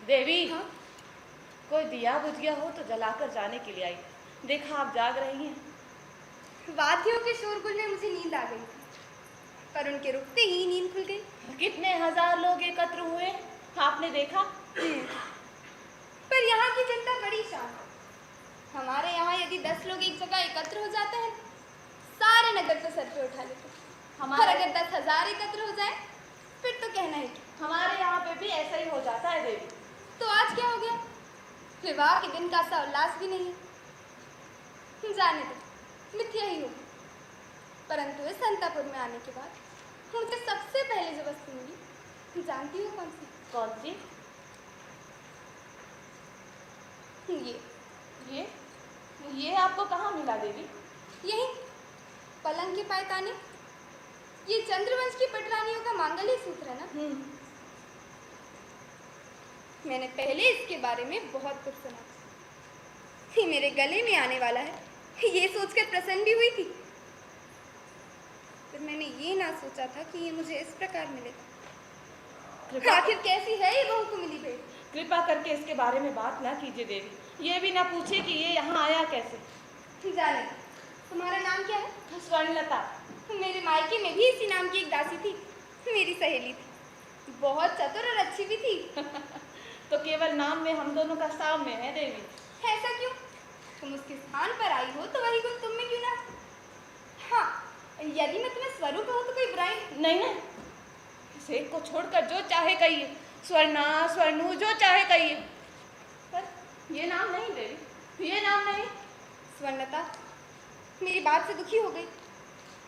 देवी, हाँ? कोई दिया बुझ गया हो तो जलाकर जाने के लिए आई। देखा आप जाग रही हैं। वाद्यों के शोरगुल में मुझे नींद आ गई थी, पर उनके रुकते ही नींद खुल गई। कितने हजार लोग एकत्र हुए, आपने देखा? पर यहाँ की जनता बड़ी शांत है। हमारे यहाँ यदि 10 लोग एक जगह एकत्र हो जाते हैं, सारे नगर को सर पे उठा लेते हैं। और अगर 10,000 एकत्र हो जाए, फिर तो कहना ही। हमारे यहाँ पे भी ऐसा ही हो जाता है देवी। तो आज क्या हो गया? विवाह के दिन का सा उल्लास भी नहीं है। जाने दो, मिथ्या ही होगी। परंतु इस संतापुर में आने के बाद मुझे सबसे पहले जो वस्तु मिली, जानती हो कौन सी? कौन सी? ये आपको कहाँ मिला देवी? यही पलंग के पायताने। ये चंद्रवंश की पटरानियों का मांगल्य सूत्र है ना? मैंने पहले इसके बारे में बहुत कुछ सुना था। ये मेरे गले में आने वाला है, ये सोचकर प्रसन्न भी हुई थी। पर मैंने ये ना सोचा था कि ये मुझे इस प्रकार मिलेगा। आखिर कैसी है ये बहू को मिली भेंट? कृपा करके इसके बारे में बात ना कीजिए देवी। ये भी ना पूछिए कि ये यहाँ आया कैसे। जाने, तुम्हारा नाम क्या है? स्वर्णलता। मेरे मायके में भी इसी नाम की एक दासी थी, मेरी सहेली थी। बहुत चतुर और अच्छी भी थी। तो केवल नाम में हम दोनों का साम्य है देवी। ऐसा क्यों? तुम उसके स्थान पर आई हो तो वही गुण तुम में क्यों ना? हाँ, यदि मैं तुम्हें स्वरूप कहूँ तो कोई बुराई नहीं। सेठ को छोड़कर जो चाहे कहिए, स्वर्णा, स्वर्णु, जो चाहे कहिए, पर ये नाम नहीं देवी, ये नाम नहीं। स्वर्णता, मेरी बात से दुखी हो गई।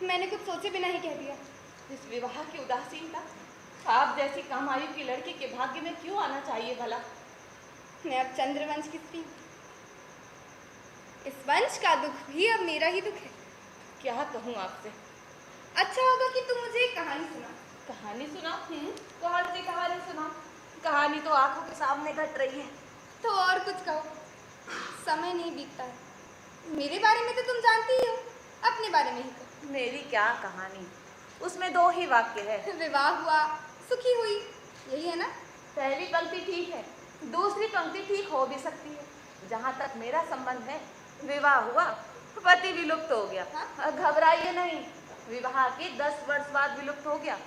मैंने कुछ सोचे बिना ही कह दिया। इस विवाह की उदासीनता आप जैसी कम आयु की लड़की के भाग्य में क्यों आना चाहिए भला? मैं अब चंद्रवंश की स्त्री हूँ। इस वंश का दुख भी अब मेरा ही दुख है। क्या कहूँ आपसे? अच्छा होगा कि तुम मुझे एक कहानी सुना। कहानी सुना? कौन सी कहानी सुना? कहानी तो आंखों के सामने घट रही है। तो और कुछ कहो, समय नहीं बीतता है। मेरे बारे में तो तुम जानती ही हो, अपने बारे में ही कहो। मेरी क्या कहानी, उसमें 2 ही वाक्य है। विवाह हुआ, सुखी हुई, यही है ना? पहली पंक्ति ठीक है, दूसरी पंक्ति ठीक हो भी सकती है। जहाँ तक मेरा संबंध है, विवाह हुआ, पति विलुप्त हो गया। हाँ? घबराइए नहीं, विवाह के 10 वर्ष बाद विलुप्त हो गया।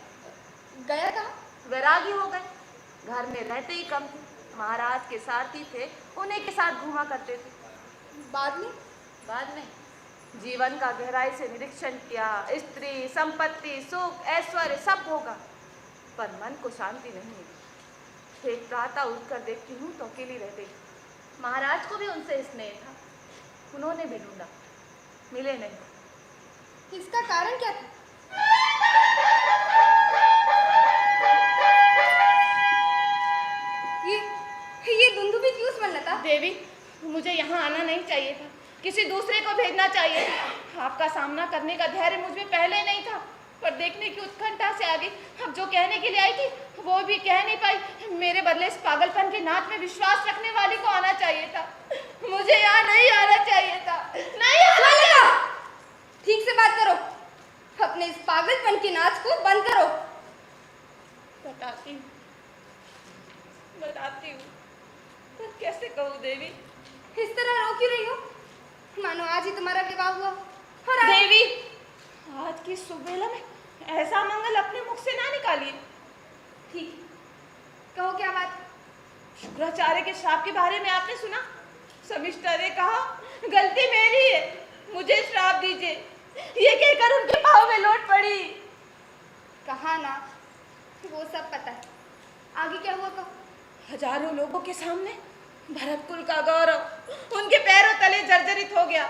गया कहाँ? वैरागी हो गए। घर में रहते ही कम थे। महाराज के साथी थे, उन्हीं के साथ घूमा करते थे। बाद में जीवन का गहराई से निरीक्षण किया। स्त्री, संपत्ति, सुख, ऐश्वर्य सब होगा, पर मन को शांति नहीं मिली। एक प्रातः उठकर देखती हूँ तो अकेली रह गई। महाराज को भी उनसे स्नेह था, उन्होंने भी ढूंढा, मिले नहीं। इसका कारण क्या था? ये दुंदुभी क्यों स्वर्णता? देवी, मुझे यहाँ आना नहीं चाहिए था, किसी दूसरे को भेजना चाहिए था। आपका सामना करने का धैर्य मुझ में पहले नहीं था, पर देखने की उत्कंठा से आ गई। अब जो कहने के लिए आई थी वो भी कह नहीं पाई। मेरे बदले इस पागलपन के नाच में विश्वास रखने वाली को आना चाहिए था। मुझे यहाँ नहीं आना चाहिए था, नहीं आना चाहिए। ठीक से बात करो, अपने इस पागलपन के नाच को बंद करो। बताती हूँ, पर कैसे कहूँ देवी? इस तरह रो क्यों रही हो? मानो आज ही तुम्हारा विवाह हुआ। और आज... देवी, आज की सुबेला में ऐसा मंगल अपने मुख से ना निकालिए। ठीक, कहो क्या बात? शुक्राचार्य के श्राप के बारे में आपने सुना? शमिष्ठा ने कहा, गलती मेरी है, मुझे श्राप दीजिए। ये कहकर उनके पाँव में लौट पड़ी। कहा ना, वो सब पता है। आगे क्या हुआ कहो? हजारों लोगों के सामने भरत कुल का गौरव उनके पैरों तले जर्जरित हो गया।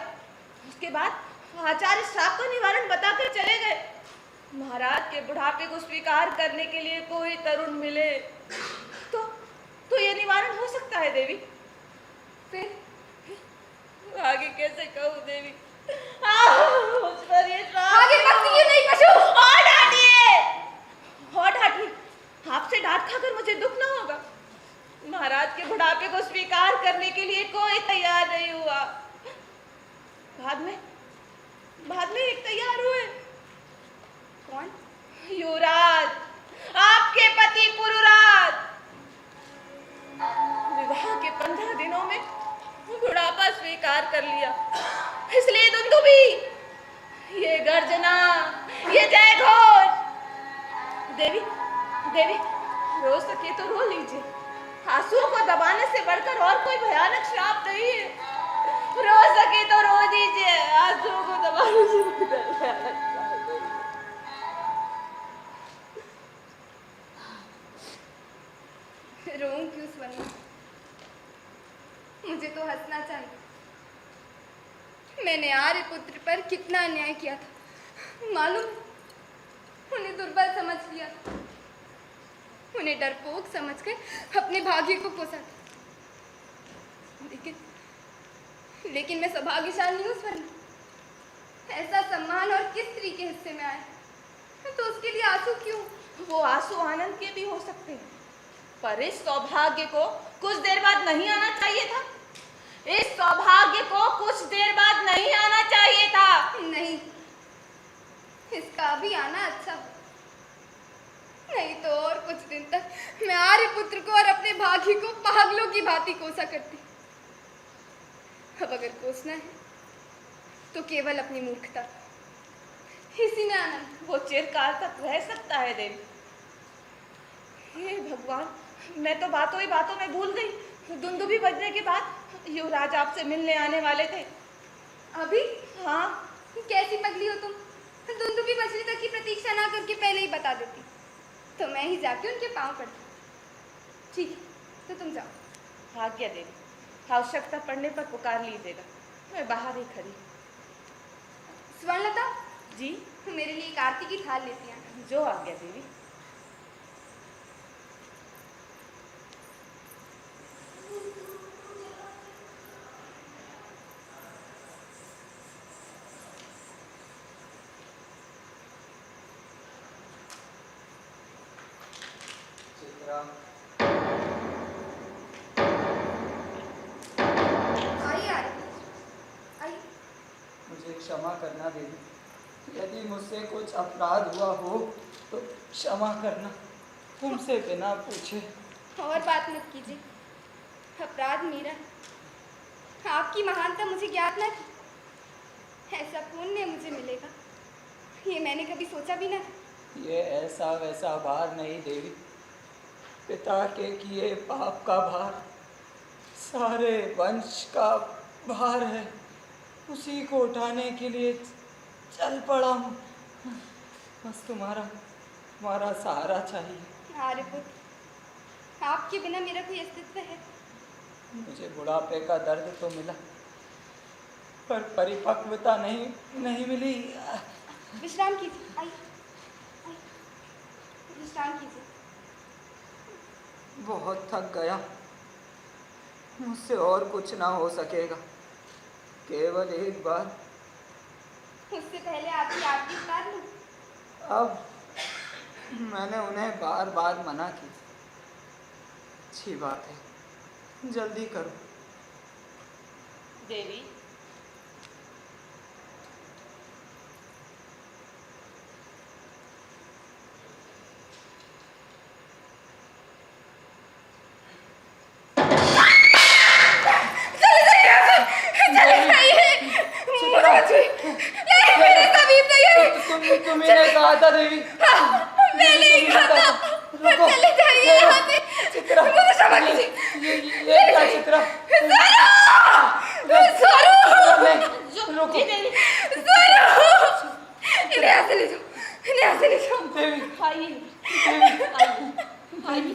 उसके बाद आचार्य श्राप का निवारण बताकर चले गए। महाराज के बुढ़ापे को स्वीकार करने के लिए कोई तरुण मिले तो ये निवारण हो सकता है देवी। फिर आगे कैसे कहूँ देवी? उस पर ये श्राप। आगे भक्ति क्यों नहीं पशु? और डांटिए, आपसे डांट खाकर मुझे दुख ना होगा। महाराज के बुढ़ापे को स्वीकार करने के लिए कोई तैयार नहीं हुआ। बाद में एक तैयार हुए। कौन? युवराज, आपके पति पुरुराज। विवाह के 15 दिनों में बुढ़ापा स्वीकार कर लिया। इसलिए दुंदुभी, ये गर्जना, ये जय घोष। देवी, रो सके तो रो लीजिए। आंसुओं को दबाने से बढ़कर और कोई भयानक श्राप नहीं है। रो सके तो रो दीजिए, आंसुओं को दबाने से बढ़कर भयानक श्राप नहीं है। रोऊं क्यों स्वर्णा? मुझे तो हंसना चाहिए। मैंने आर्यपुत्र पर कितना अन्याय किया था मालूम? उन्हें दुर्बल समझ लिया, उन्हें डरपोक समझकर अपने भाग्य को कोसा था। लेकिन मैं सौभाग्यशाली नहीं हूँ स्वर्ण। ऐसा सम्मान और किस स्त्री के हिस्से में आया, तो उसके लिए आंसू क्यों? वो आंसू आनंद के भी हो सकते हैं, पर इस सौभाग्य को कुछ देर बाद नहीं आना चाहिए था। इस सौभाग्य को कुछ देर बाद नहीं आना चाहिए था। नहीं, इसका भी आना अच्छा हो। नहीं तो और कुछ दिन तक मैं आर्यपुत्र को और अपने भाग्य को पागलों की भांति कोसा करती। अब अगर कोसना है तो केवल अपनी मूर्खता, इसी में आनंद। वो चिरकाल तक रह सकता है देवी। हे भगवान, मैं तो बातों ही बातों में भूल गई। दुंदुभी बजने के बाद युवराज आपसे मिलने आने वाले थे। अभी? हाँ। कैसी पगली हो तुम? दुंदुभी बजने तक की प्रतीक्षा ना करके पहले ही बता देती। तो मैं ही जाके उनके पाँव पड़ती। ठीक है, तो तुम जाओ। आज्ञा देवी, आवश्यकता पड़ने पर पुकार लीजिएगा, मैं बाहर ही खड़ी। स्वर्णलता, जी, मेरे लिए एक आरती की थाल लेती आना। जो आज्ञा देवी। चित्रा, आइए आरती, आइए। मुझे क्षमा करना देवी, यदि मुझसे कुछ अपराध हुआ हो तो क्षमा करना, तुमसे बिना पूछे। और बात मत कीजिए, अपराध मेरा, आपकी महानता मुझे ज्ञात न थी। ऐसा पुण्य मुझे मिलेगा, ये मैंने कभी सोचा भी न था। ये ऐसा वैसा भार नहीं देवी, पिता के किए पाप का भार सारे वंश का भार है, उसी को उठाने के लिए चल पड़ा हूँ। बस तुम्हारा सहारा चाहिए। आर्यपुत्र, आपके बिना मेरा कोई अस्तित्व है? मुझे बुढ़ापे का दर्द तो मिला, पर परिपक्वता नहीं मिली। विश्राम कीजिए, आइए, आइए, विश्राम कीजिए। बहुत थक गया, मुझसे और कुछ ना हो सकेगा, केवल एक बार। उससे पहले आपकी आरती उतार लूं? अब मैंने उन्हें बार बार मना की। अच्छी बात है, जल्दी करो। देवी, तुम्ही ने कहा था देवी, मैंने ही कहा था, रुको, चले जाइए यहाँ से। चित्रा, मुझे क्षमा कीजिए। ये क्या चित्रा? रुको, इन्हें यहाँ से ले जाओ, इन्हें यहाँ से ले जाओ। देवी, आइए, देवी, आइए।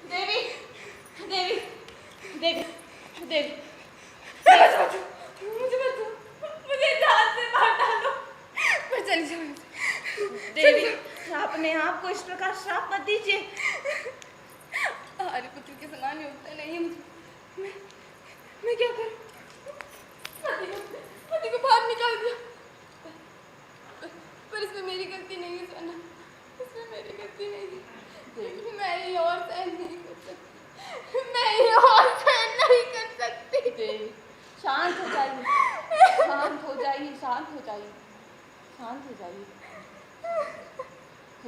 देवी, देवी, देवी, देवी, मुझे बचाओ, मुझे जहाज से बाहर डालो, मैं चली जाऊँ। देवी, अपने आप को इस प्रकार श्राप मत दीजिए। आर्यपुत्र के समान योग्यता नहीं है मुझे। मैं क्या करूं? पति को बाहर निकाल दिया, पर इसमें मेरी गलती नहीं है सोना, इसमें मेरी गलती नहीं है। मैं ये और सहन नहीं कर सकती, मैं ये और सहन नहीं कर सकती। देवी, शांत हो जाइए, शांत हो जाइए, शांत हो जाइए, शांत हो जाइए।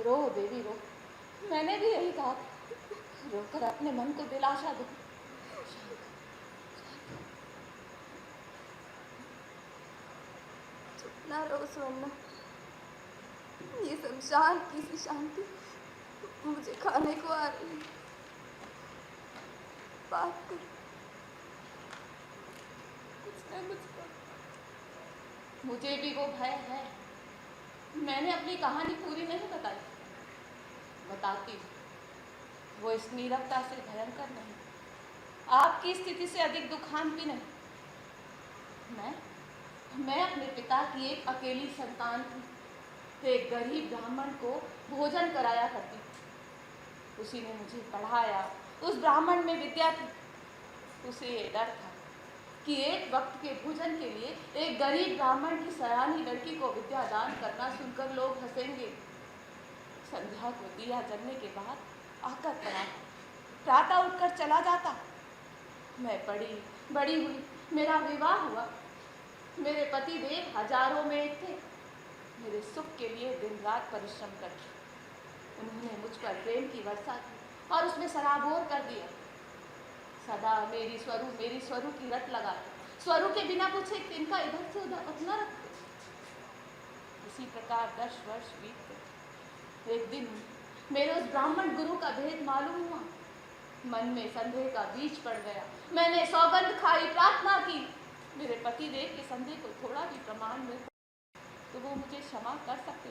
रो देवी रो, मैंने भी यही कहा, रोकर अपने मन को दिलासा दो। चुप ना रहो स्वर्णा, ये शमशान की सी शांति मुझे खाने को आ रही है। बात कर, कुछ ना कुछ कर। मुझे भी वो भय है, मैंने अपनी कहानी पूरी नहीं बताई, बताती हूँ। वो इस नीरवता से भयंकर नहीं, आपकी स्थिति से अधिक दुखांत भी नहीं। मैं अपने पिता की एक अकेली संतान थी, एक गरीब ब्राह्मण को भोजन कराया करती थी। उसी ने मुझे पढ़ाया, उस ब्राह्मण में विद्या थी। उसे ये डर था कि एक वक्त के भोजन के लिए एक गरीब ब्राह्मण की सयानी लड़की को विद्या दान करना सुनकर लोग हंसेंगे। संध्या को दिया जलने के बाद आकर पड़ा, प्रातः उठकर चला जाता। मैं बड़ी हुई, मेरा विवाह हुआ। मेरे पति देव हजारों में एक थे, मेरे सुख के लिए दिन रात परिश्रम करते। उन्होंने मुझ पर प्रेम की वर्षा की और उसमें सराबोर कर दिया। सदा मेरी स्वरू की रट लगाते, स्वरू के बिना कुछ एक दिन का इधर से उधर अपना रखते। इसी प्रकार 10 वर्ष बीत गए। एक दिन मेरे उस ब्राह्मण गुरु का भेद मालूम हुआ। मन में संदेह का बीज पड़ गया। मैंने सौगंध खाई, प्रार्थना की, मेरे पति देव के संदेह को थोड़ा भी प्रमाण मिलता तो वो मुझे क्षमा कर सकते,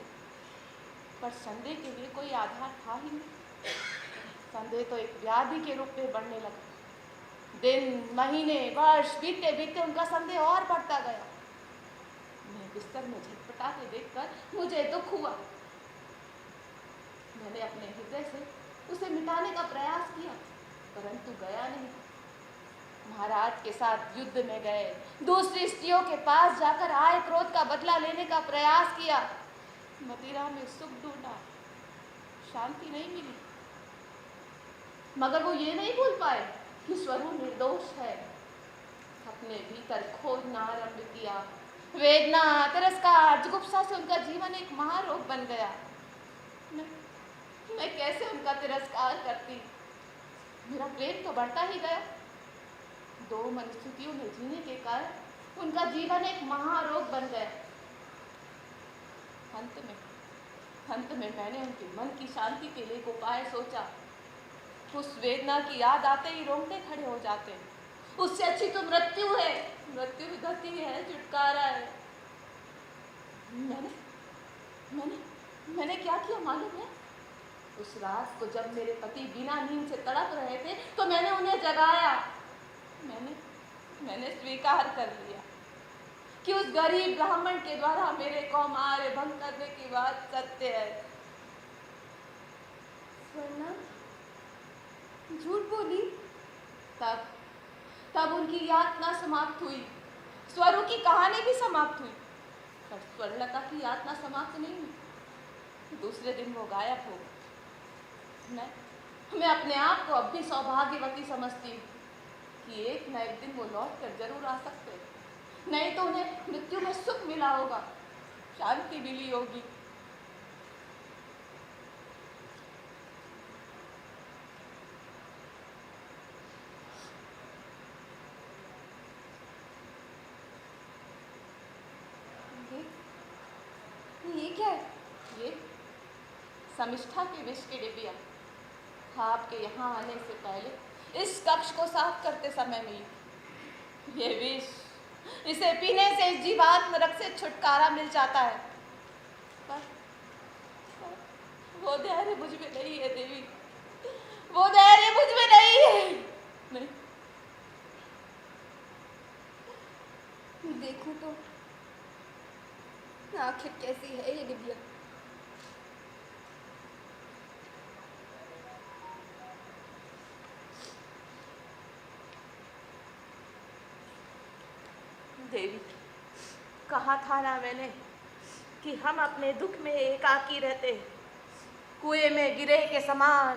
पर संदेह के लिए कोई आधार था ही नहीं। संदेह तो एक व्याधि के रूप में बढ़ने लगा। दिन, महीने, वर्ष बीतते बीतते उनका संदेह और बढ़ता गया। मैं बिस्तर में झटपटाते देखकर मुझे दुख हुआ। मैंने अपने हृदय से उसे मिटाने का प्रयास किया, परंतु गया नहीं। महाराज के साथ युद्ध में गए, दूसरी स्त्रियों के पास जाकर आए क्रोध का बदला लेने का प्रयास किया, मदिरा में सुख ढूंढा, शांति नहीं मिली। मगर वो ये नहीं भूल पाए कि स्वरू निर्दोष है। अपने भीतर खोजना आरंभ किया। वेदना, तिरस्कार, जुगुप्सा से उनका जीवन एक महारोग बन गया। मैं कैसे उनका तिरस्कार करती? मेरा प्रेम तो बढ़ता ही गया। दो मनस्थितियों में जीने के कारण उनका जीवन एक महारोग बन गया। अंत में मैंने उनके मन की शांति के लिए एक उपाय सोचा। उस वेदना की याद आते ही रोंगटे खड़े हो जाते हैं। उससे अच्छी तो मृत्यु है, मृत्यु भी गति है, छुटकारा है। मैंने क्या किया मालूम है? उस रात को जब मेरे पति बिना नींद से तड़प रहे थे तो मैंने उन्हें जगाया। मैंने स्वीकार कर लिया कि उस गरीब ब्राह्मण के द्वारा मेरे कौमार्य भंग करने की बात सत्य है। स्वर्णा झूठ बोली? तब उनकी यातना समाप्त हुई, स्वरू की कहानी भी समाप्त हुई, पर स्वर्णलता की यातना समाप्त नहीं हुई। दूसरे दिन वो गायब हो गई। मैं अपने आप को अब भी सौभाग्यवती समझती हूँ कि एक न एक दिन वो लौट कर जरूर आ सकते हैं। नहीं तो उन्हें मृत्यु में सुख मिला होगा, शांति मिली होगी। ये क्या है? ये समिष्ठा के विष की डिबिया आपके यहाँ आने से पहले इस कक्ष को साफ करते समय मिली। ये विष, इसे पीने से इस जीवात्म नरक से छुटकारा मिल जाता है। पर वो धैर्य मुझ में नहीं है देवी, वो धैर्य मुझ में नहीं है। नहीं। देखूं तो आखिर कैसी है ये डिबिया? देवी, कहा था ना मैंने कि हम अपने दुख में एकाकी रहते, कुएं में गिरे के समान,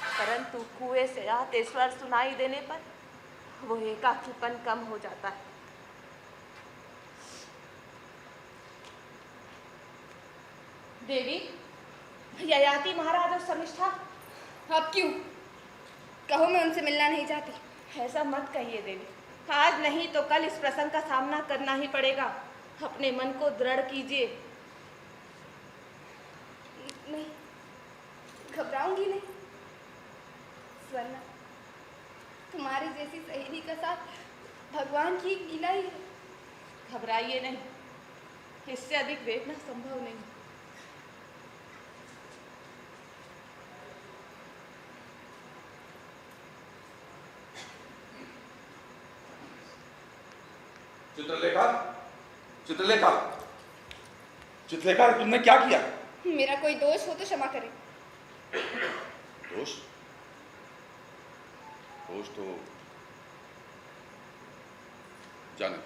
परंतु कुएं से आते स्वर सुनाई देने पर वो एकाकीपन कम हो जाता है। देवी, ययाति महाराज और समिष्ठा। अब क्यों? कहो मैं उनसे मिलना नहीं चाहती। ऐसा मत कहिए देवी, आज नहीं तो कल इस प्रसंग का सामना करना ही पड़ेगा। अपने मन को दृढ़ कीजिए। नहीं, घबराऊंगी नहीं। स्वर्णा, तुम्हारी जैसी सहेली का साथ भगवान की लीला ही है। घबराइए नहीं, इससे अधिक वेदना संभव नहीं। चित्रलेखा, चित्रलेखा, चित्रलेखा, तुमने क्या किया? मेरा कोई दोष हो तो क्षमा करें। दोष? दोष तो जाने,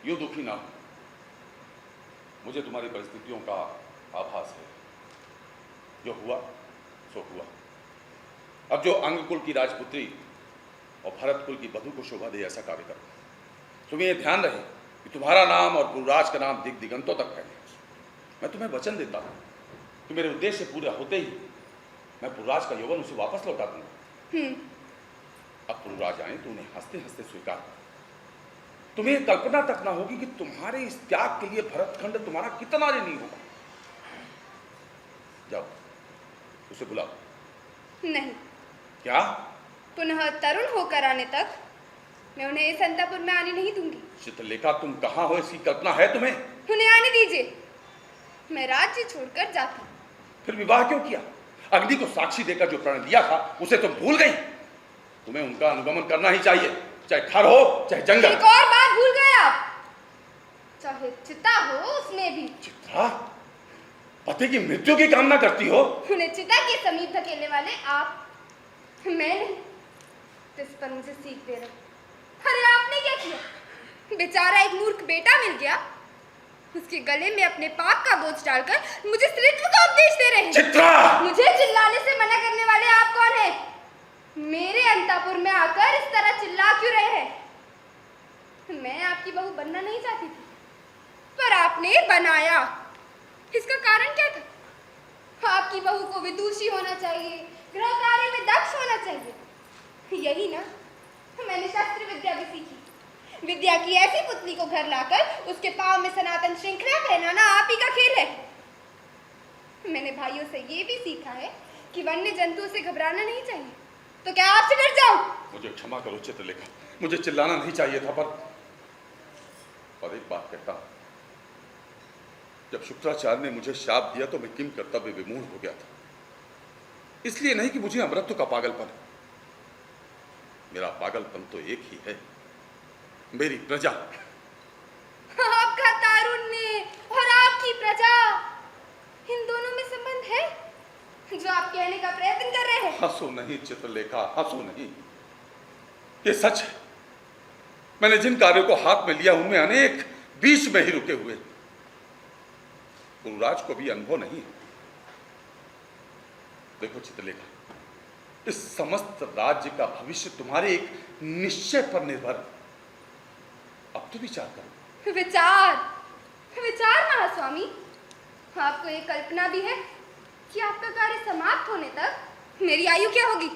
यूं दुखी ना हो। मुझे तुम्हारी परिस्थितियों का आभास है। जो हुआ सो हुआ। अब जो अंगकुल की राजपुत्री और भरत कुल की वधू को शोभा दे ऐसा कार्य करो। तुम्हें यह ध्यान रहे कि तुम्हारा नाम और गुरुराज का नाम दिग दिगंतों तक फैले। मैं तुम्हें वचन देता हूं कि मेरे उद्देश्य पूरे होते ही मैं पुरुराज का यौवन उसे वापस लौटा दूंगा। अब पुरुराज आए तो उन्हें हंसते हंसते स्वीकार करो। तुम्हें कल्पना तक ना होगी कि तुम्हारे इस त्याग के लिए भरतखंड तुम्हारा कितना ऋणी होगा। जाओ, उसे बुलाओ। नहीं, क्या? पुनः तरुण होकर आने तक मैं उन्हें इस अंतापुर में आने नहीं दूंगी। चित्रलेखा, तुम कहाँ हो इसकी कल्पना है तुम्हें? उन्हें आने दीजिए, मैं राज्य छोड़कर जाती हूँ। फिर विवाह क्यों किया? अग्नि को साक्षी देकर जो प्रण दिया था उसे तुम भूल गई। तुम्हें उनका अनुगमन करना ही चाहिए, चाहे घर हो चाहे जंगल। एक और बात भूल गए आप, चाहे चिता हो उसमें भी। चित्रा, पति की मृत्यु की कामना करती हो? उन्हें चिता के समीप धकेलने वाले आप, मैं नहीं। तो इस पर मुझे सीख दे रहे। अरे आपने क्या किया? बेचारा एक मूर्ख बेटा मिल गया, उसके गले में अपने पाप का बोझ डालकर मुझे स्त्रीत्व का उपदेश दे रहे हैं। चित्रा! मुझे चिल्लाने से मना करने वाले आप कौन हैं? मेरे अंतापुर में आकर इस तरह चिल्ला क्यों रहे हैं? मैं आपकी बहू बनना नहीं चाहती थी, पर आपने बनाया। इसका कारण क्या था? आपकी बहू को विदुषी होना चाहिए, गृह कार्य में दक्ष होना चाहिए। यही ना, मैंने शास्त्र विद्या भी सीखी। विद्या की ऐसी पुतली को घर लाकर उसके पांव में सनातन श्रृंखला पहनाना आप ही का खेल है। मैंने भाइयों से ये भी सीखा है कि वन्य जंतुओं से घबराना नहीं चाहिए। तो क्या आपसे डर जाऊं? मुझे क्षमा करो चित्रलेखा, मुझे चिल्लाना नहीं चाहिए था, पर एक बात कहता हूं, जब शुक्राचार्य ने मुझे शाप दिया तो मैं किम कर्तव्य विमूढ़ हो गया था। इसलिए नहीं कि मुझे अमृत का पागलपन है, मेरा पागलपन तो एक ही है, मेरी प्रजा। आपका तारुण्य और आपकी प्रजा, इन दोनों में संबंध है जो आप कहने का प्रयत्न कर रहे हैं। हंसो नहीं चित्रलेखा, हंसो नहीं, ये सच है। मैंने जिन कार्यों को हाथ में लिया उनमें अनेक बीच में ही रुके हुए। गुरुराज को भी अनुभव नहीं है। देखो चित्रलेखा, इस समस्त राज्य का भविष्य तुम्हारे एक निश्चय पर निर्भर है। अब तो विचार करो। विचार महास्वामी, आपको ये कल्पना भी है कि आपका कार्य समाप्त होने तक मेरी आयु क्या होगी?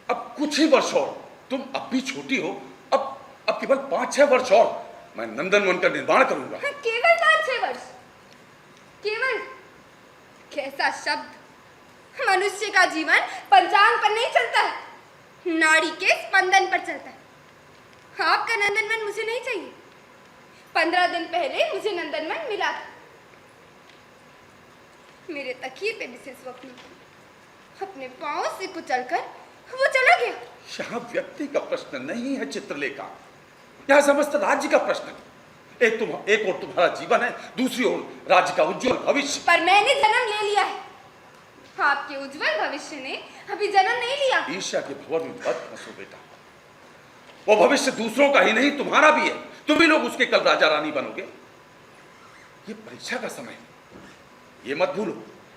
अब कुछ ही वर्ष और, तुम अब भी छोटी हो। अब केवल 5-6 वर्ष और मैं नंदनवन का निर्माण करूंगा। केवल 5-6 वर्ष? केवल? कैसा शब्द! मनुष्य का जीवन पंचांग पर नहीं चलता है, नाड़ी के स्पंदन पर चलता है। आपका नंदनवन मुझे नहीं चाहिए। 15 दिन पहले मुझे नंदनवन मिला था। मेरे तकिए पे बिसे स्वप्न अपने पांव से कुचलकर वो चला गया। यहाँ व्यक्ति का प्रश्न नहीं है चित्रलेखा, यहाँ समस्त राज्य का प्रश्न है। एक और तुम्हारा जीवन है, दूसरी ओर राज्य का उज्जवल भविष्य। पर मैंने जन्म ले लिया है, आपके उज्जवल भविष्य ने अभी जन्म नहीं लिया। ईर्ष्या के भंवर में मत फंसो बेटा, वो भविष्य दूसरों का ही नहीं तुम्हारा भी है। तुम भी लोग उसके कल राजा रानी बनोगे। ये परीक्षा का समय है, ये मत भूलो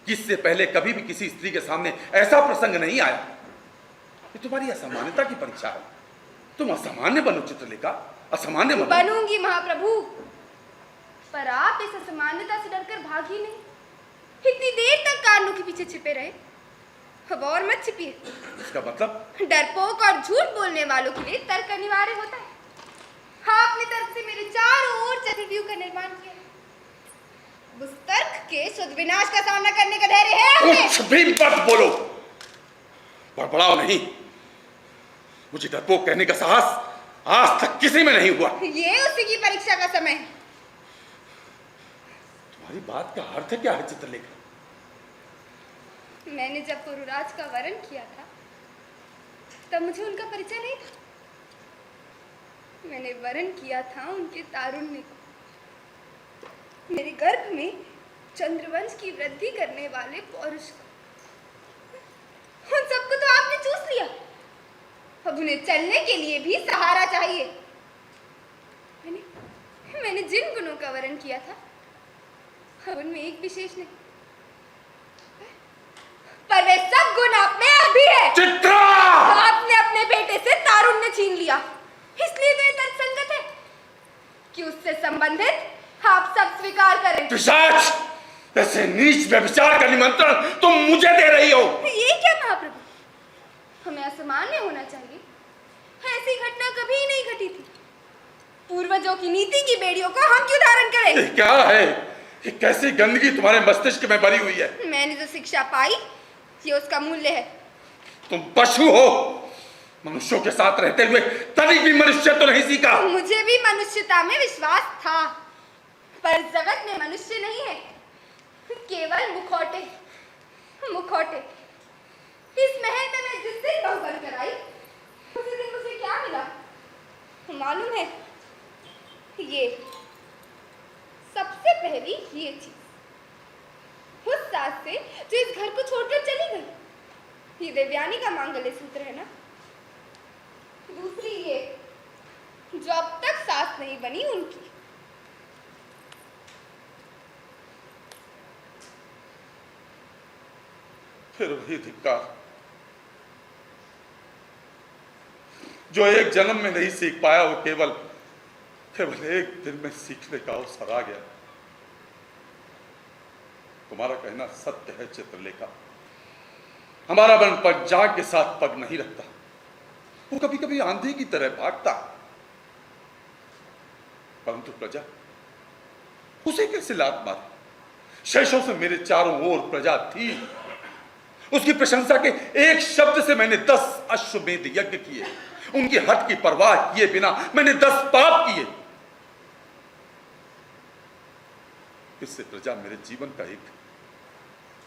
कि इससे पहले कभी भी किसी स्त्री के सामने ऐसा प्रसंग नहीं आया। ये तुम्हारी असामान्यता की परीक्षा है। तुम असामान्य बनो चित्रलेखा, असामान्य बनो। बनूंगी महाप्रभु, पर आप इस असामान्यता से डरकर भाग ही नहीं। इतनी देर तक कारणों के पीछे छिपे रहे, अब और मत छिपिए। इसका मतलब? डरपोक और झूठ बोलने वालों के लिए तर्क अनिवार्य होता है। आपने तर्क से मेरे चारों ओर चक्रव्यूह का निर्माण किया। उस तर्क के शुद्ध विनाश का सामना करने का धैर्य है आपने? कुछ भी मत बोलो, बड़बड़ाओ नहीं। मुझे डरपोक कहने का साहस आज तक किसी में नहीं हुआ। ये उसी की परीक्षा का समय है। तुम्हारी बात का अर्थ क्या है चित्रलेखा? मैंने जब पुरुराज का वरण किया था तब मुझे उनका परिचय नहीं था। मैंने वरण किया था उनके तारुण्य को, मेरे गर्भ में चंद्रवंश की वृद्धि करने वाले पौरुष को। उन सबको तो आपने चूस लिया। अब उन्हें चलने के लिए भी सहारा चाहिए। मैंने जिन गुणों का वरण किया था अब उनमें एक विशेष नहीं, पर वे सब गुण आप में अभी है। चित्रा! आपने अपने बेटे से तारुण्य छीन लिया, इसलिए तो ये तर्कसंगत है कि उससे संबंधित आप सब स्वीकार करें। पिशाच! ऐसे नीच व्यभिचार का निमंत्रण तुम मुझे दे रही हो। ये क्या महाप्रभु, हमें असामान्य होना चाहिए। ऐसी घटना कभी नहीं घटी थी। पूर्वजों की नीति की बेड़ियों को हम क्यों धारण करें? ये क्या है? ये कैसी गंदगी तुम्हारे मस्तिष्क में भरी हुई है? मैंने जो शिक्षा पाई ये उसका मूल्य है। तुम पशु हो। मनुष्यों के साथ रहते हुए तनिक भी मनुष्य तो नहीं सीखा। मुझे भी मनुष्यता में विश्वास था, पर जगत में मनुष्य नहीं है, केवल मुखौटे। मुखौटे। इस महल में मैं जिस दिन बहू बनकर आई, उसी दिन मुझे क्या मिला मालूम है? ये सबसे पहली ये चीज उस सास से जो इस घर को छोड़कर चली गई, ये देवयानी का मांगल्य सूत्र है ना। दूसरी ये जो अब तक सास नहीं बनी उनकी। फिर वही धिक्कार जो एक जन्म में नहीं सीख पाया, वो केवल एक दिन में सीखने का अवसर आ गया। तुम्हारा कहना सत्य है चित्रलेखा, हमारा मन पंचांग के साथ पग नहीं रखता। वो कभी कभी आंधी की तरह भागता, परंतु प्रजा उसे कैसे लात मारे? शैशव से मेरे चारों ओर प्रजा थी। उसकी प्रशंसा के एक शब्द से मैंने 10 अश्वमेध यज्ञ किए। उनकी हट की परवाह किए बिना मैंने 10 पाप किए। इससे प्रजा मेरे जीवन का एक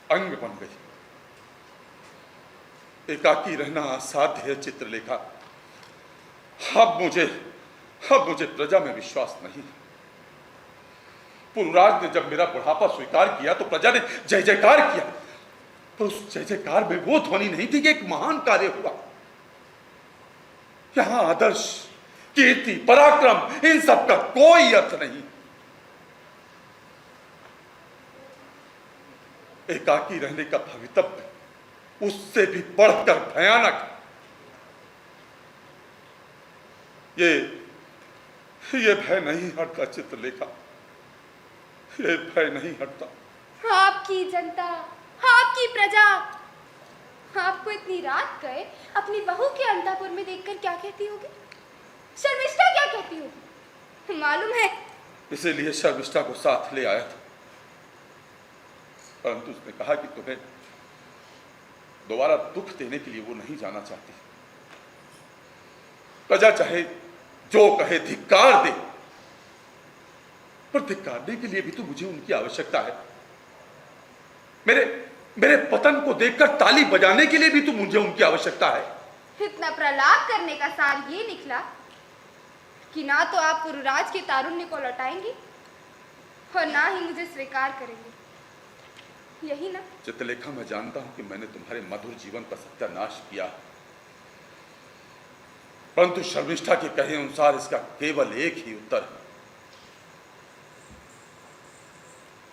अंग बन गई। एकाकी रहना असाध्य है चित्रलेखा। अब मुझे प्रजा में विश्वास नहीं। पुरुराज ने जब मेरा बुढ़ापा स्वीकार किया तो प्रजा ने जय जयकार किया, पर उस जय जयकार में वो ध्वनि नहीं थी कि एक महान कार्य हुआ। यहां आदर्श, कीर्ति, पराक्रम, इन सब का कोई अर्थ नहीं। एकाकी रहने का भवितव्य उससे भी बढ़कर भयानक। ये भय नहीं हटता चित्रलेखा, ये भय नहीं हटता। आपकी जनता, आपकी प्रजा आपको इतनी रात गए अपनी बहू के अंतापुर में देखकर क्या कहती होगी? शर्मिष्ठा क्या कहती होगी मालूम है? इसीलिए शर्मिष्ठा को साथ ले आया था, परंतु उसने कहा कि तुम्हें दोबारा दुख देने के लिए वो नहीं जाना चाहती। प्रजा चाहे जो कहे धिक्कार दे, पर धिक्कारने के लिए भी तो मुझे उनकी आवश्यकता है। मेरे पतन को देखकर ताली बजाने के लिए भी तो मुझे उनकी आवश्यकता है। इतना प्रलाप करने का सार ये निकला कि ना तो आप पुरुराज के तारुण्य को लौटाएंगी और ना ही मुझे स्वीकार करेंगे, यही ना? चित्रलेखा, मैं जानता हूं कि मैंने तुम्हारे मधुर जीवन का सत्यानाश किया, परंतु शर्मिष्ठा के कहे अनुसार इसका केवल एक ही उत्तर है।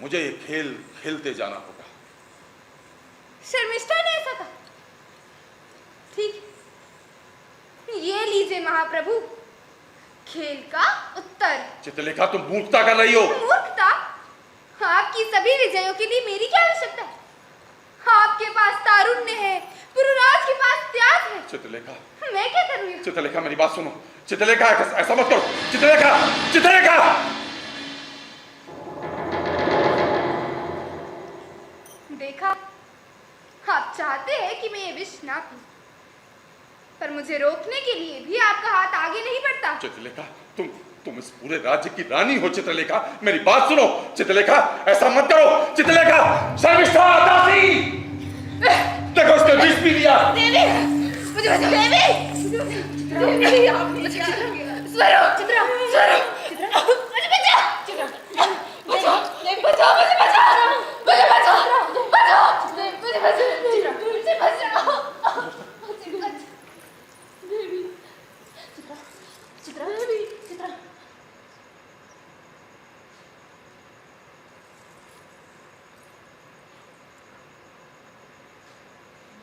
मुझे ये खेल खेलते जाना होगा। शर्मिष्ठा ने ऐसा कहा? ठीक, ये लीजिए महाप्रभु खेल का उत्तर। चित्रलेखा, तुम मूर्खता कर रही हो। मूर्खता? आपकी सभी विजयों के लिए मेरी क्या आवश्यकता है? आपके पास तारुण्य है, पुरुराज के पास त्याग है। चित्रलेखा, मैं क्या करूँ? चित्रलेखा, मेरी बात सुनो। चित्रलेखा, ऐसा मत करो। चित्रलेखा, चित्रलेखा! देखा, आप चाहते हैं कि मैं ये विष ना पीऊं, पर मुझे रोकने के लिए भी आपका हाथ आगे नहीं बढ़ता। चित्रलेखा, तुम इस पूरे राज्य की रानी हो। चित्रलेखा, मेरी बात सुनो। चित्रलेखा, ऐसा मत करो। चित्रलेखा, शर्मिष्ठा, दासी, देखो उसने विष पी लिया। देवी, मुझे बचाओ। देवी, आप मुझे स्वरो, चित्रा, स्वरो, चित्रा, मुझे बचाओ। चित्रा, बचाओ, बचाओ, मुझे बचाओ, मुझे बचाओ, बचाओ, मुझे बचाओ, चित्रा, मुझे बचाओ, मुझे बचाओ। देवी, चित्रा, चित्रा, देवी, चित्रा।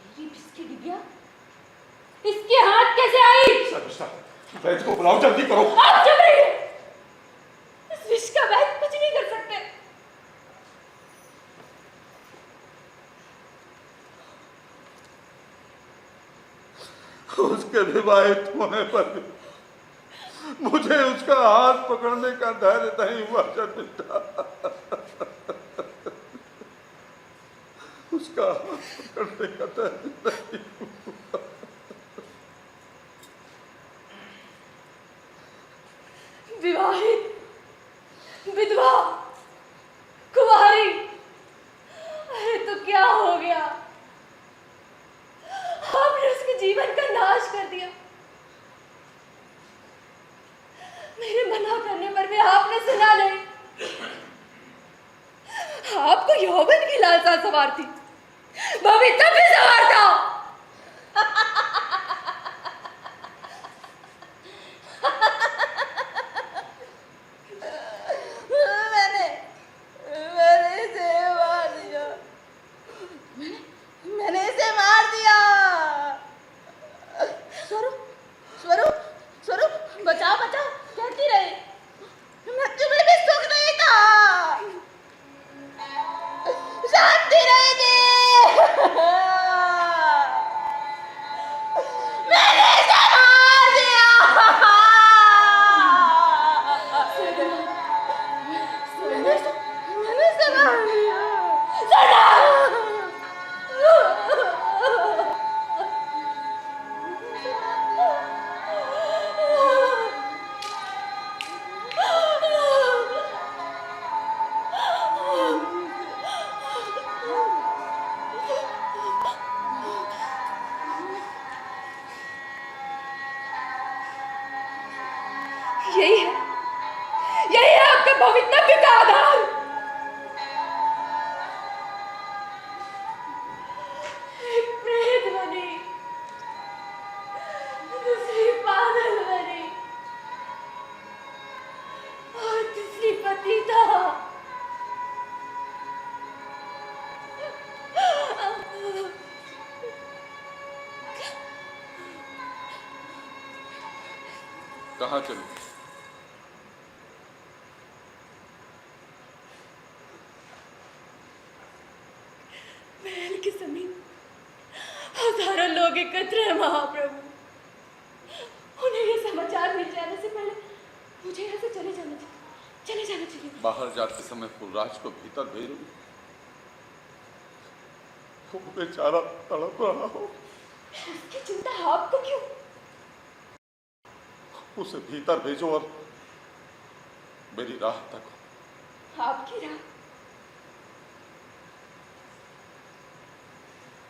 मेरी बिस्की डिबिया इसके हाथ कैसे आई? शर्मिष्ठा, वैद्य को बुलाओ, जल्दी करो। आप चुप रहिए। इस विष का वैद्य कुछ नहीं कर सकते। उसके विवाहित होने पर मुझे उसका हाथ पकड़ने का धैर्य नहीं हुआ शर्मिष्ठा। उसका हाथ पकड़ने का धैर्य नहीं हुआ। विवाहित, विधवा, कुंवारी, अरे तो क्या हो गया? आपने उसके जीवन का नाश कर दिया। मेरे मना करने पर भी आपने सुना नहीं। आपको यौवन की लालसा सवार थी, भविष्य भी सवार था। मैंने इसे मार दिया। स्वरूप, स्वरूप, स्वरूप, बचाओ बचाओ कहती रही, मृत्यु में भी सुख नहीं था, शांति नहीं थी। मैंने इसे मार दिया। मैंने इसे मार दिया। यही है आपका भवितव्य का आधार। एक प्रेत बनी, दूसरी पागल बनी और तीसरी पतिता। कहाँ चलूं? महल के समीप हजारों लोग एकत्र हैं महाप्रभु। उन्हें ये समाचार मिल जाने से पहले मुझे यहाँ से चले जाना चाहिए। बाहर जाते समय फुलराज को भीतर भेजो, वो बेचारा तड़प रहा हो। उसकी चिंता आपको क्यों? उसे भीतर भेजो और मेरी राह तक। आपकी राह?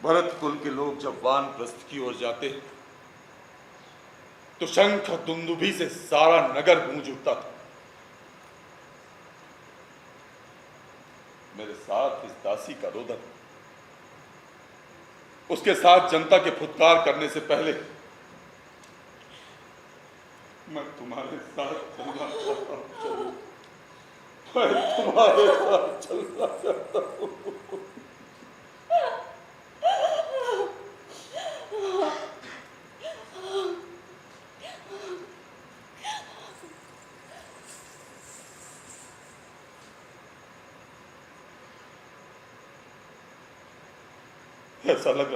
भरत कुल के लोग जब वानप्रस्थ की ओर जाते तो शंख और दुंदुभी से सारा नगर गूंज उठता था। मेरे साथ इस दासी का रोदन, उसके साथ जनता के फुटकार करने से पहले मैं तुम्हारे साथ चलना चाहता हूं। मैं तुम्हारे साथ चलना चाहता हूं। ऐसा लग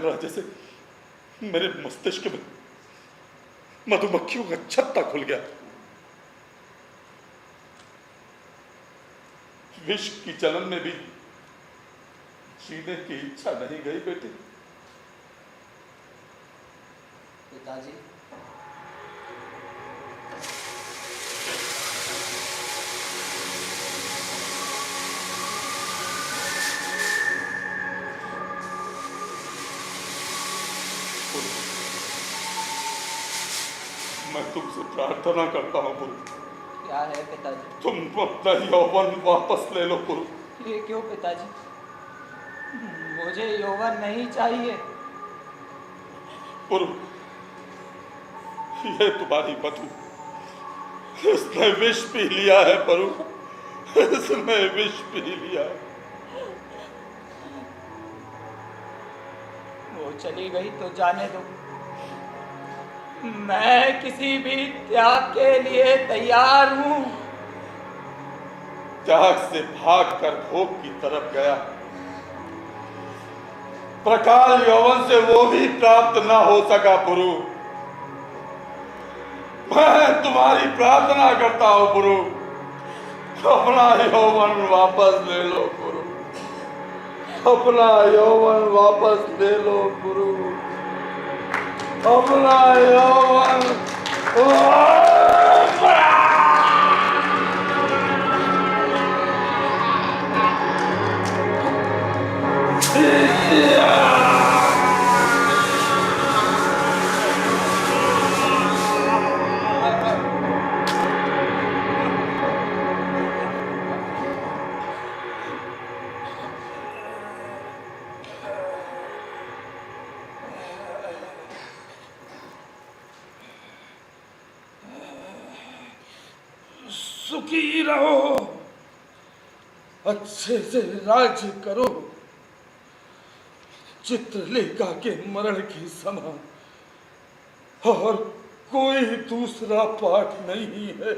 रहा जैसे मेरे मस्तिष्क में मधुमक्खियों का छत्ता खुल गया। विष की जलन में भी जीने की इच्छा नहीं गई बेटी। पिताजी, मैं तुमसे प्रार्थना करता हूं पुरु। क्या है पिताजी? तुम अपना यौवन वापस ले लो पुरु। ये क्यों पिताजी? मुझे यौवन नहीं चाहिए। पुरु, ये तुम्हारी बधू, इसने विष पी लिया है पुरु, इसने विष पी लिया है। वो चली गई तो जाने दो। मैं किसी भी त्याग के लिए तैयार हूं। त्याग से भागकर भोग की तरफ गया, प्रकाल यौवन से वो भी प्राप्त न हो सका पुरु। मैं तुम्हारी प्रार्थना करता हूं पुरु, अपना यौवन वापस ले लो पुरु, अपना यौवन वापस ले लो पुरु, अपना यौवन सुखी रहो, अच्छे से राज्य करो। चित्रलेखा के मरण के समान और कोई दूसरा पाठ नहीं है।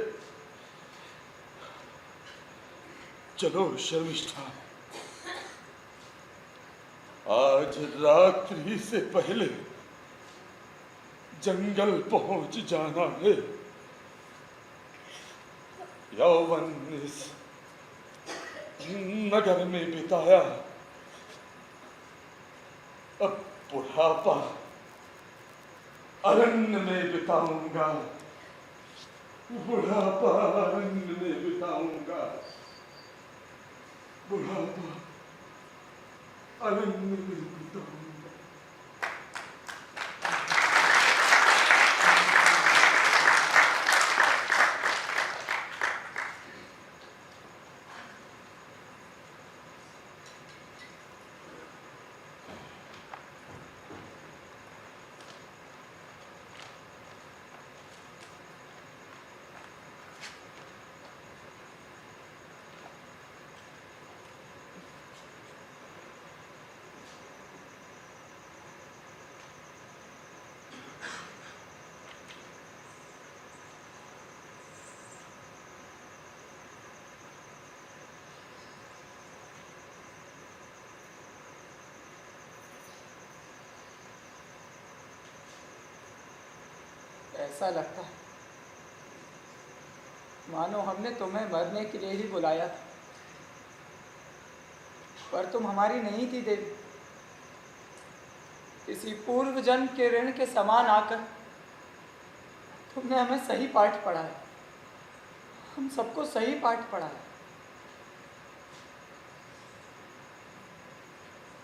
चलो शर्मिष्ठा, आज रात्रि से पहले जंगल पहुंच जाना है। यौवन इस नगर में बिताया, अब बुढ़ापा अरण्य में बिताऊंगा। बुढ़ापा अरण्य में बिताऊंगा। बुढ़ापा अरण्य में बिताऊंगा। ऐसा लगता है मानो हमने तुम्हें मरने के लिए ही बुलाया था, पर तुम हमारी नहीं थी देवी। किसी पूर्व जन्म के ऋण के समान आकर तुमने हमें सही पाठ पढ़ाया, हम सबको सही पाठ पढ़ाया।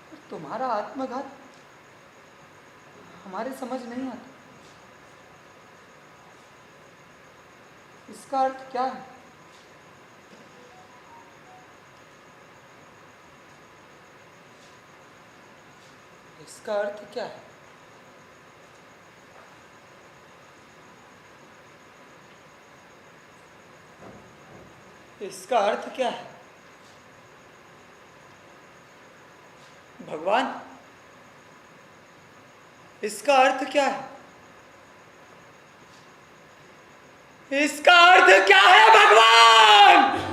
पर तुम्हारा आत्मघात हमारे समझ नहीं आता। इसका अर्थ क्या है? इसका अर्थ क्या है? इसका अर्थ क्या है? भगवान, इसका अर्थ क्या है? इसका अर्थ क्या है भगवान?